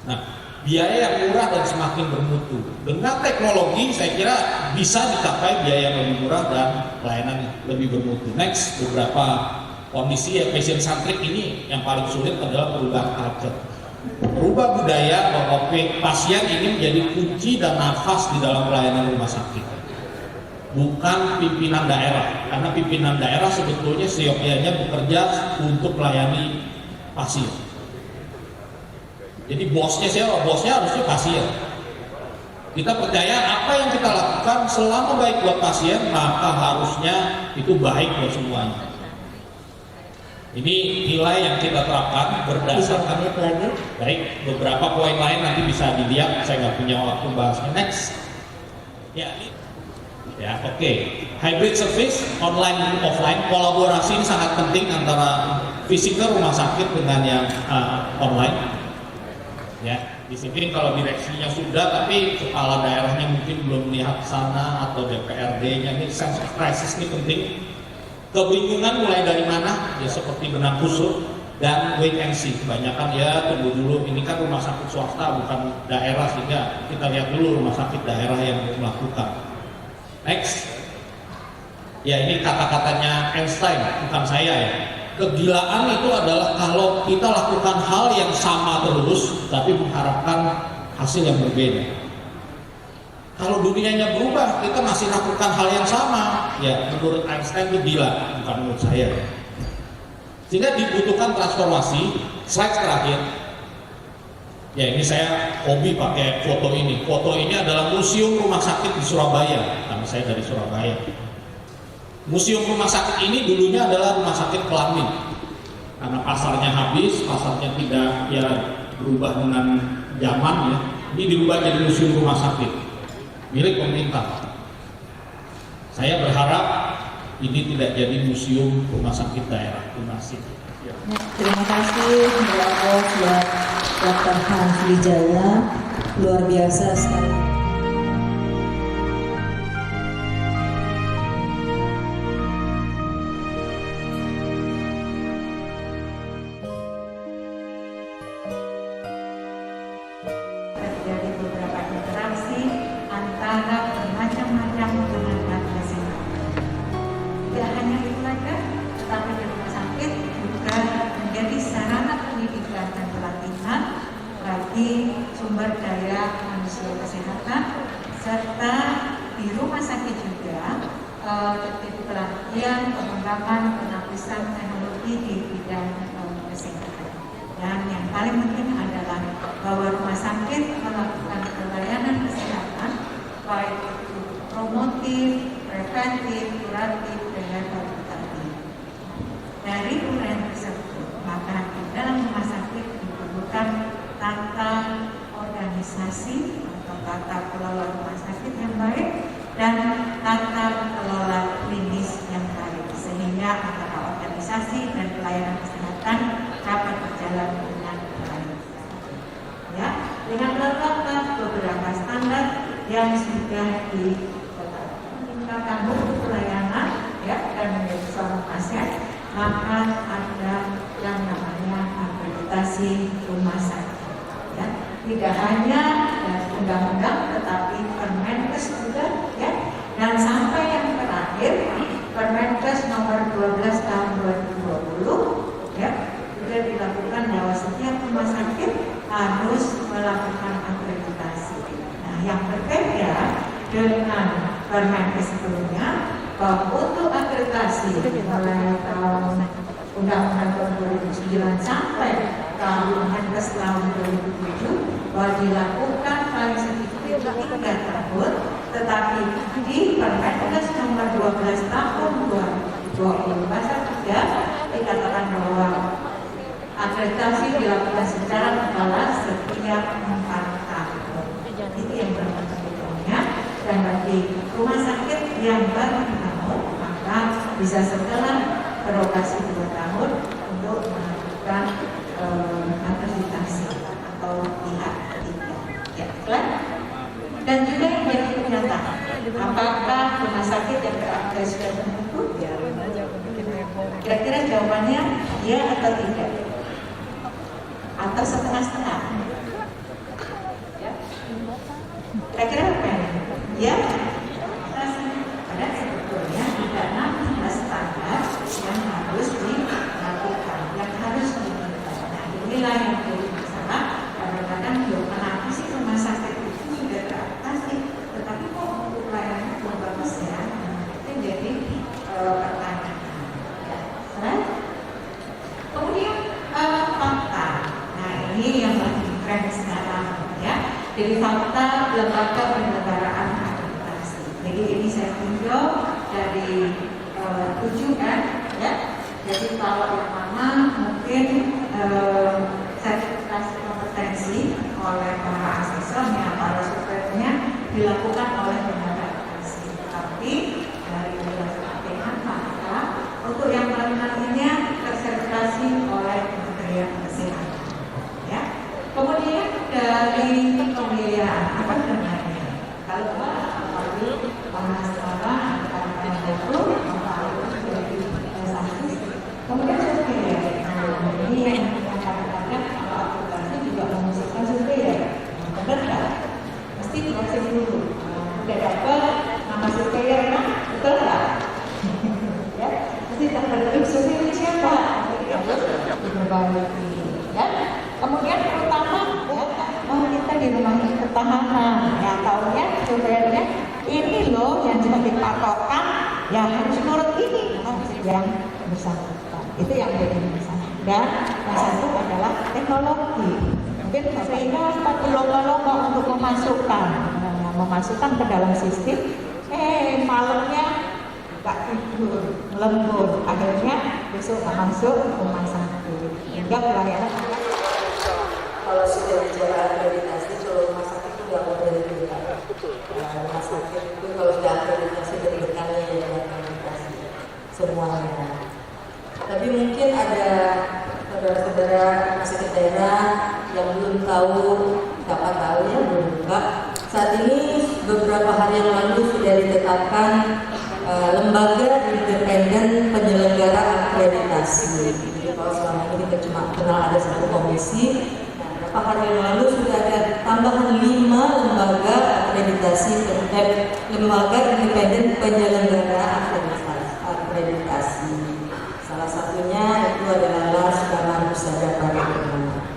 Nah, biaya yang murah dan semakin bermutu. Dengan teknologi saya kira bisa dicapai biaya yang lebih murah dan pelayanan lebih bermutu. Next, beberapa kondisi ya patient centric ini yang paling sulit adalah perubahan culture. Berubah budaya bahwa pasien ini menjadi kunci dan nafas di dalam pelayanan rumah sakit. Bukan pimpinan daerah, karena pimpinan daerah sebetulnya seyogyanya bekerja untuk melayani pasien. Jadi bosnya siapa? Bosnya harusnya pasien. Kita percaya apa yang kita lakukan selama baik buat pasien, maka harusnya itu baik buat semuanya. Ini nilai yang kita terapkan berdasarkan baik beberapa poin lain nanti bisa dilihat. Saya nggak punya waktu bahasnya. Next, oke. Hybrid service online dan offline, kolaborasi ini sangat penting antara physical rumah sakit dengan yang online. Ya, di sini kalau direksinya sudah, tapi kepala daerahnya mungkin belum melihat sana atau DPRD-nya. Ini sense of crisis ini penting. Kebingungan mulai dari mana? Ya seperti benang kusut dan wait and see. Kebanyakan ya tunggu dulu. Ini kan rumah sakit swasta bukan daerah, sehingga kita lihat dulu rumah sakit daerah yang melakukan. Next, ya ini kata-katanya Einstein, bukan saya ya. Kegilaan itu adalah kalau kita lakukan hal yang sama terus, tapi mengharapkan hasil yang berbeda. Kalau dunianya berubah, kita masih lakukan hal yang sama, ya menurut Einstein itu gila, bukan menurut saya. Sehingga dibutuhkan transformasi. Slide terakhir. Ya ini saya hobi pakai foto ini. Foto ini adalah museum rumah sakit di Surabaya, karena saya dari Surabaya. Museum rumah sakit ini dulunya adalah rumah sakit kelamin. Karena pasarnya habis, pasarnya tidak ya berubah dengan zaman ya. Ini dirubah jadi museum rumah sakit milik pemerintah. Saya berharap ini tidak jadi museum rumah sakit daerah. Terima kasih. Terima kasih buat Dr. Hans Wijaya, luar biasa sekali. Terjadi beberapa interaksi antara bermacam-macam tenaga kesehatan. Tidak hanya itu saja, tetapi di rumah sakit juga menjadi sarana pendidikan dan pelatihan bagi sumber daya manusia kesehatan, serta di rumah sakit juga terjadi pelatihan pengembangan penapisan teknologi di bidang kesehatan. Dan yang paling penting adalah bahwa rumah sakit melakukan pelayanan kesehatan baik itu promotif, preventif, kuratif, dan rehabilitatif. Dari uraian tersebut, maka di dalam rumah sakit diperlukan tata organisasi atau tata kelola rumah sakit yang baik dan tata kelola klinis yang baik, sehingga antara organisasi dan pelayanan kesehatan dapat berjalan dengan baik. Ya, dengan menerapkan beberapa standar yang sudah ditetapkan, meningkatkan mutu pelayanan ya dan menjadi seorang pasien, maka ada yang namanya akreditasi rumah sakit. Ya, tidak hanya undang-undang, tetapi Permenkes juga ya, dan sampai yang terakhir Permenkes nomor 12 tahun 2020 ya sudah dilakukan bahwa setiap rumah sakit harus melakukan akreditasi. Nah, yang berbeda dengan Permenkes sebelumnya, bahwa untuk akreditasi mulai tahun Undang-Undang tahun 2009 sampai tahun Permenkes tahun 2007 bahwa dilakukan paling sedikit 3 tahun, Tetapi di Permenkes nomor 12 tahun 2020 pasal 3 dikatakan bahwa akreditasi dilakukan secara berkala setiap 4 tahun. Itu yang berikutnya. Dan bagi rumah sakit yang baru dibangun, maka bisa setelah beroperasi 2 tahun untuk melakukan akreditasi atau pihak ketiga. Ya, dan juga yang jadi kenyataan, apakah rumah sakit yang terakreditasi sudah menentu? Ya. Kira-kira jawabannya ya atau tidak? Atau setengah-setengah? Ya. Kira-kira apa ya? Ya. Padahal sebetulnya ada 16 standar yang harus dilakukan, yang harus dilakukan. Nah, inilah yang menjadi masalah. Kadang-kadang kenapa sih rumah sakit itu sudah teratasi, tetapi kok untuk pelayanan belum bagus ya? Itu jadi pertanyaan. Ya. Kemudian fakta. Nah, ini yang lagi tren sekarang ya. Jadi fakta lembaga penyelenggaraan akreditasi. Jadi ini saya tinjau dari 7 kan, ya. Jadi kalau yang mana mungkin sertifikasi kompetensi oleh para asesornya, para supernya dilakukan oleh lembaga akreditasi. Tapi dari pelatihan maka untuk yang lain-lainnya tersertifikasi oleh Kementerian Kesehatan. Ya. Kemudian dari pembiayaan apa namanya? Kalau apalagi masalah antara itu dari sasis. Kemudian survei. Ini yang kadang-kadang kalau aplikasi juga memasukkan survei ya. Benar nggak? Mesti proses dulu. Udah dapat nama surveyor kan? Betul nggak? Ya. Mesti terbentuk survei siapa? Diperbaiki. Ya. Kemudian terutama kita di rumah sakit ketahanan, ya tahunya surveinya ini loh yang jadi patokan, ya harus menurut ini yang bersangkutan. Itu yang jadi masalah. Dan yang satu adalah teknologi. Mungkin sehingga berlomba-lomba untuk memasukkan ke dalam sistem. Malamnya nggak tidur, lembur. Akhirnya besok nggak masuk rumah sakit. Hingga pelayanan kalau sudah bicara akreditasi, kalau rumah sakit itu nggak boleh diberikan. Rumah sakit itu kalau sudah akreditasi berikannya dengan akreditasi semuanya. Tapi mungkin ada saudara-saudara rumah sakit daerah yang belum tahu, siapa tahu ya belum buka. Saat ini beberapa hari yang lalu sudah ditetapkan lembaga independen penyelenggara akreditasi. Jadi kalau selama ini kita cuma kenal ada satu komisi. Hari yang lalu sudah ada tambahan 5 lembaga akreditasi, lembaga independen penyelenggara akreditasi. Salah satunya itu adalah Lars Kaman Pusada Paripurna.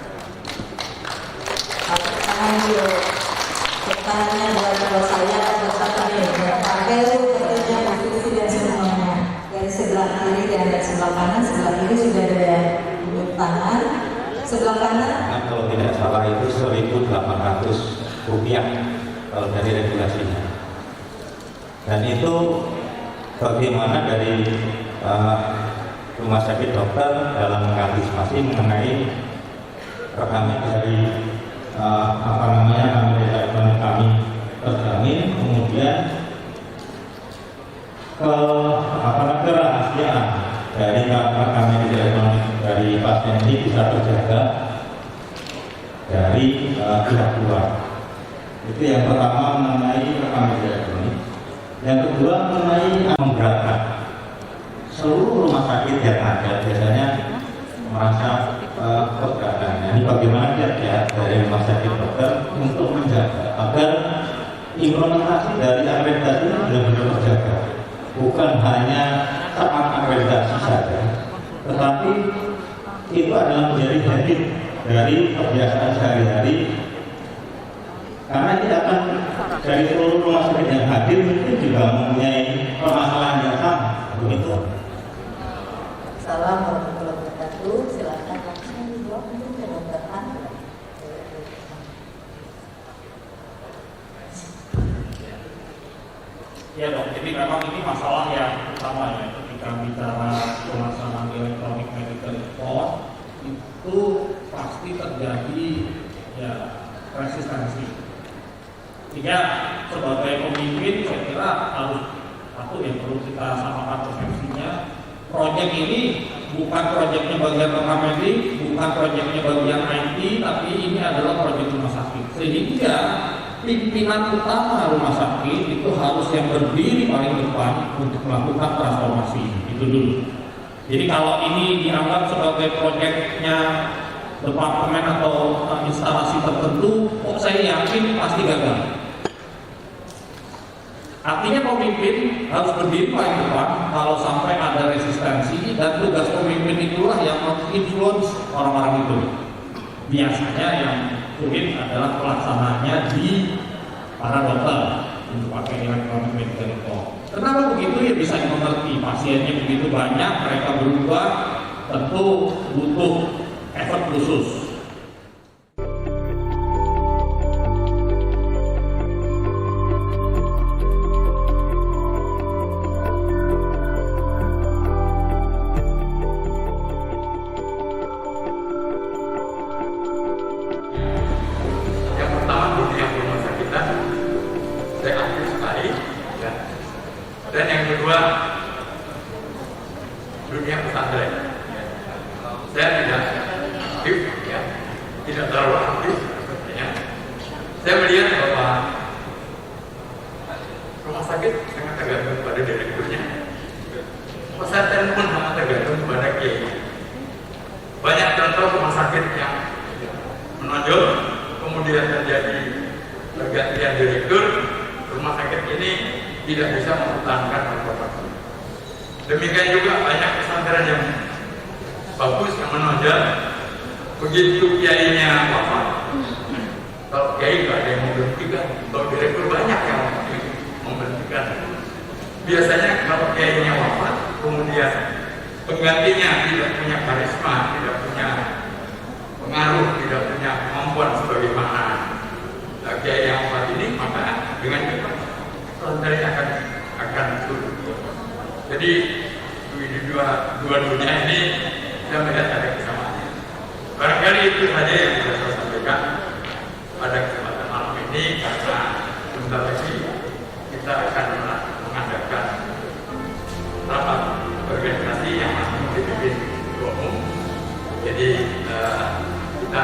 Pertanyaan buat saya bersama nih, pakai tentunya diskusi dan semuanya. Dari sebelah kiri dan dari sebelah kanan, sebelah kiri sudah ada tunjuk tangan. Sebelah kanan kalau tidak salah itu 1.800 rupiah kalau dari regulasinya. Dan itu bagaimana dari rumah sakit dokter dalam mengantisipasi mengenai kami dari kami terjamin, kemudian kerahasiaan dari kami dari pasien ini bisa terjaga dari pihak luar. Itu yang pertama mengenai rekam elektronik. Yang kedua mengenai memberatkan. Seluruh rumah sakit yang ada biasanya merasa keberatan. Ini bagaimana kiat dari rumah sakit dokter untuk menjaga agar implementasi dari akreditasi ini benar-benar terjaga. Bukan hanya saat akreditasi saja, tetapi itu adalah menjadi habit dari kebiasaan sehari-hari. Karena ini akan dari seluruh rumah sakit yang hadir mungkin juga mempunyai permasalahan yang sama. Begitu. Salam warahmatullahi wabarakatuh. Silakan langsung dijawab untuk jabatan. memang ini masalah yang utama ya ketika bicara pelaksanaan electronic medical record itu pasti terjadi ya resistensi. Sehingga sebagai pemimpin saya kira harus satu yang perlu kita samakan persepsinya. Proyek ini bukan proyeknya bagian paramedik, bukan proyeknya bagian IT, tapi ini adalah proyek rumah sakit. Sehingga pimpinan utama rumah sakit itu harus yang berdiri paling depan untuk melakukan transformasi. Itu dulu. Jadi kalau ini dianggap sebagai proyeknya departemen atau instalasi tertentu, kok saya yakin pasti gagal. Artinya pemimpin harus berdiri paling depan kalau sampai ada resistensi, dan tugas pemimpin itulah yang menginfluence orang-orang itu. Biasanya yang sulit adalah pelaksanaannya di para dokter untuk pakai electronic medical record. Kenapa begitu? Ya bisa dimengerti, pasiennya begitu banyak, mereka berubah, tentu butuh effort khusus. Dan yang kedua, dunia pesantren. Saya tidak aktif, ya, tidak terlalu aktif. Ya. Saya melihat bahwa rumah sakit sangat tergantung pada direkturnya. Pesantren pun sangat tergantung pada kiai. Banyak contoh rumah sakit yang menonjol, kemudian terjadi pergantian direktur, rumah sakit ini tidak bisa mempertahankan martabat. Demikian juga banyak pesantren yang bagus yang menonjol, begitu kiainya wafat, kalau kiai nggak ada yang memberhentikan, kalau direktur banyak yang memberhentikan. Biasanya kalau kiainya wafat, kemudian penggantinya tidak punya karisma, tidak punya pengaruh, tidak punya kemampuan sebagaimana kiai yang wafat ini, maka dengan cepat pesantren akan turun. Jadi di dua dunia ini saya melihat ada kesamaan. Barangkali itu saja yang bisa saya sampaikan pada kesempatan malam ini, karena sebentar lagi kita akan mengadakan rapat organisasi yang masih dipimpin Ketua Umum. Jadi kita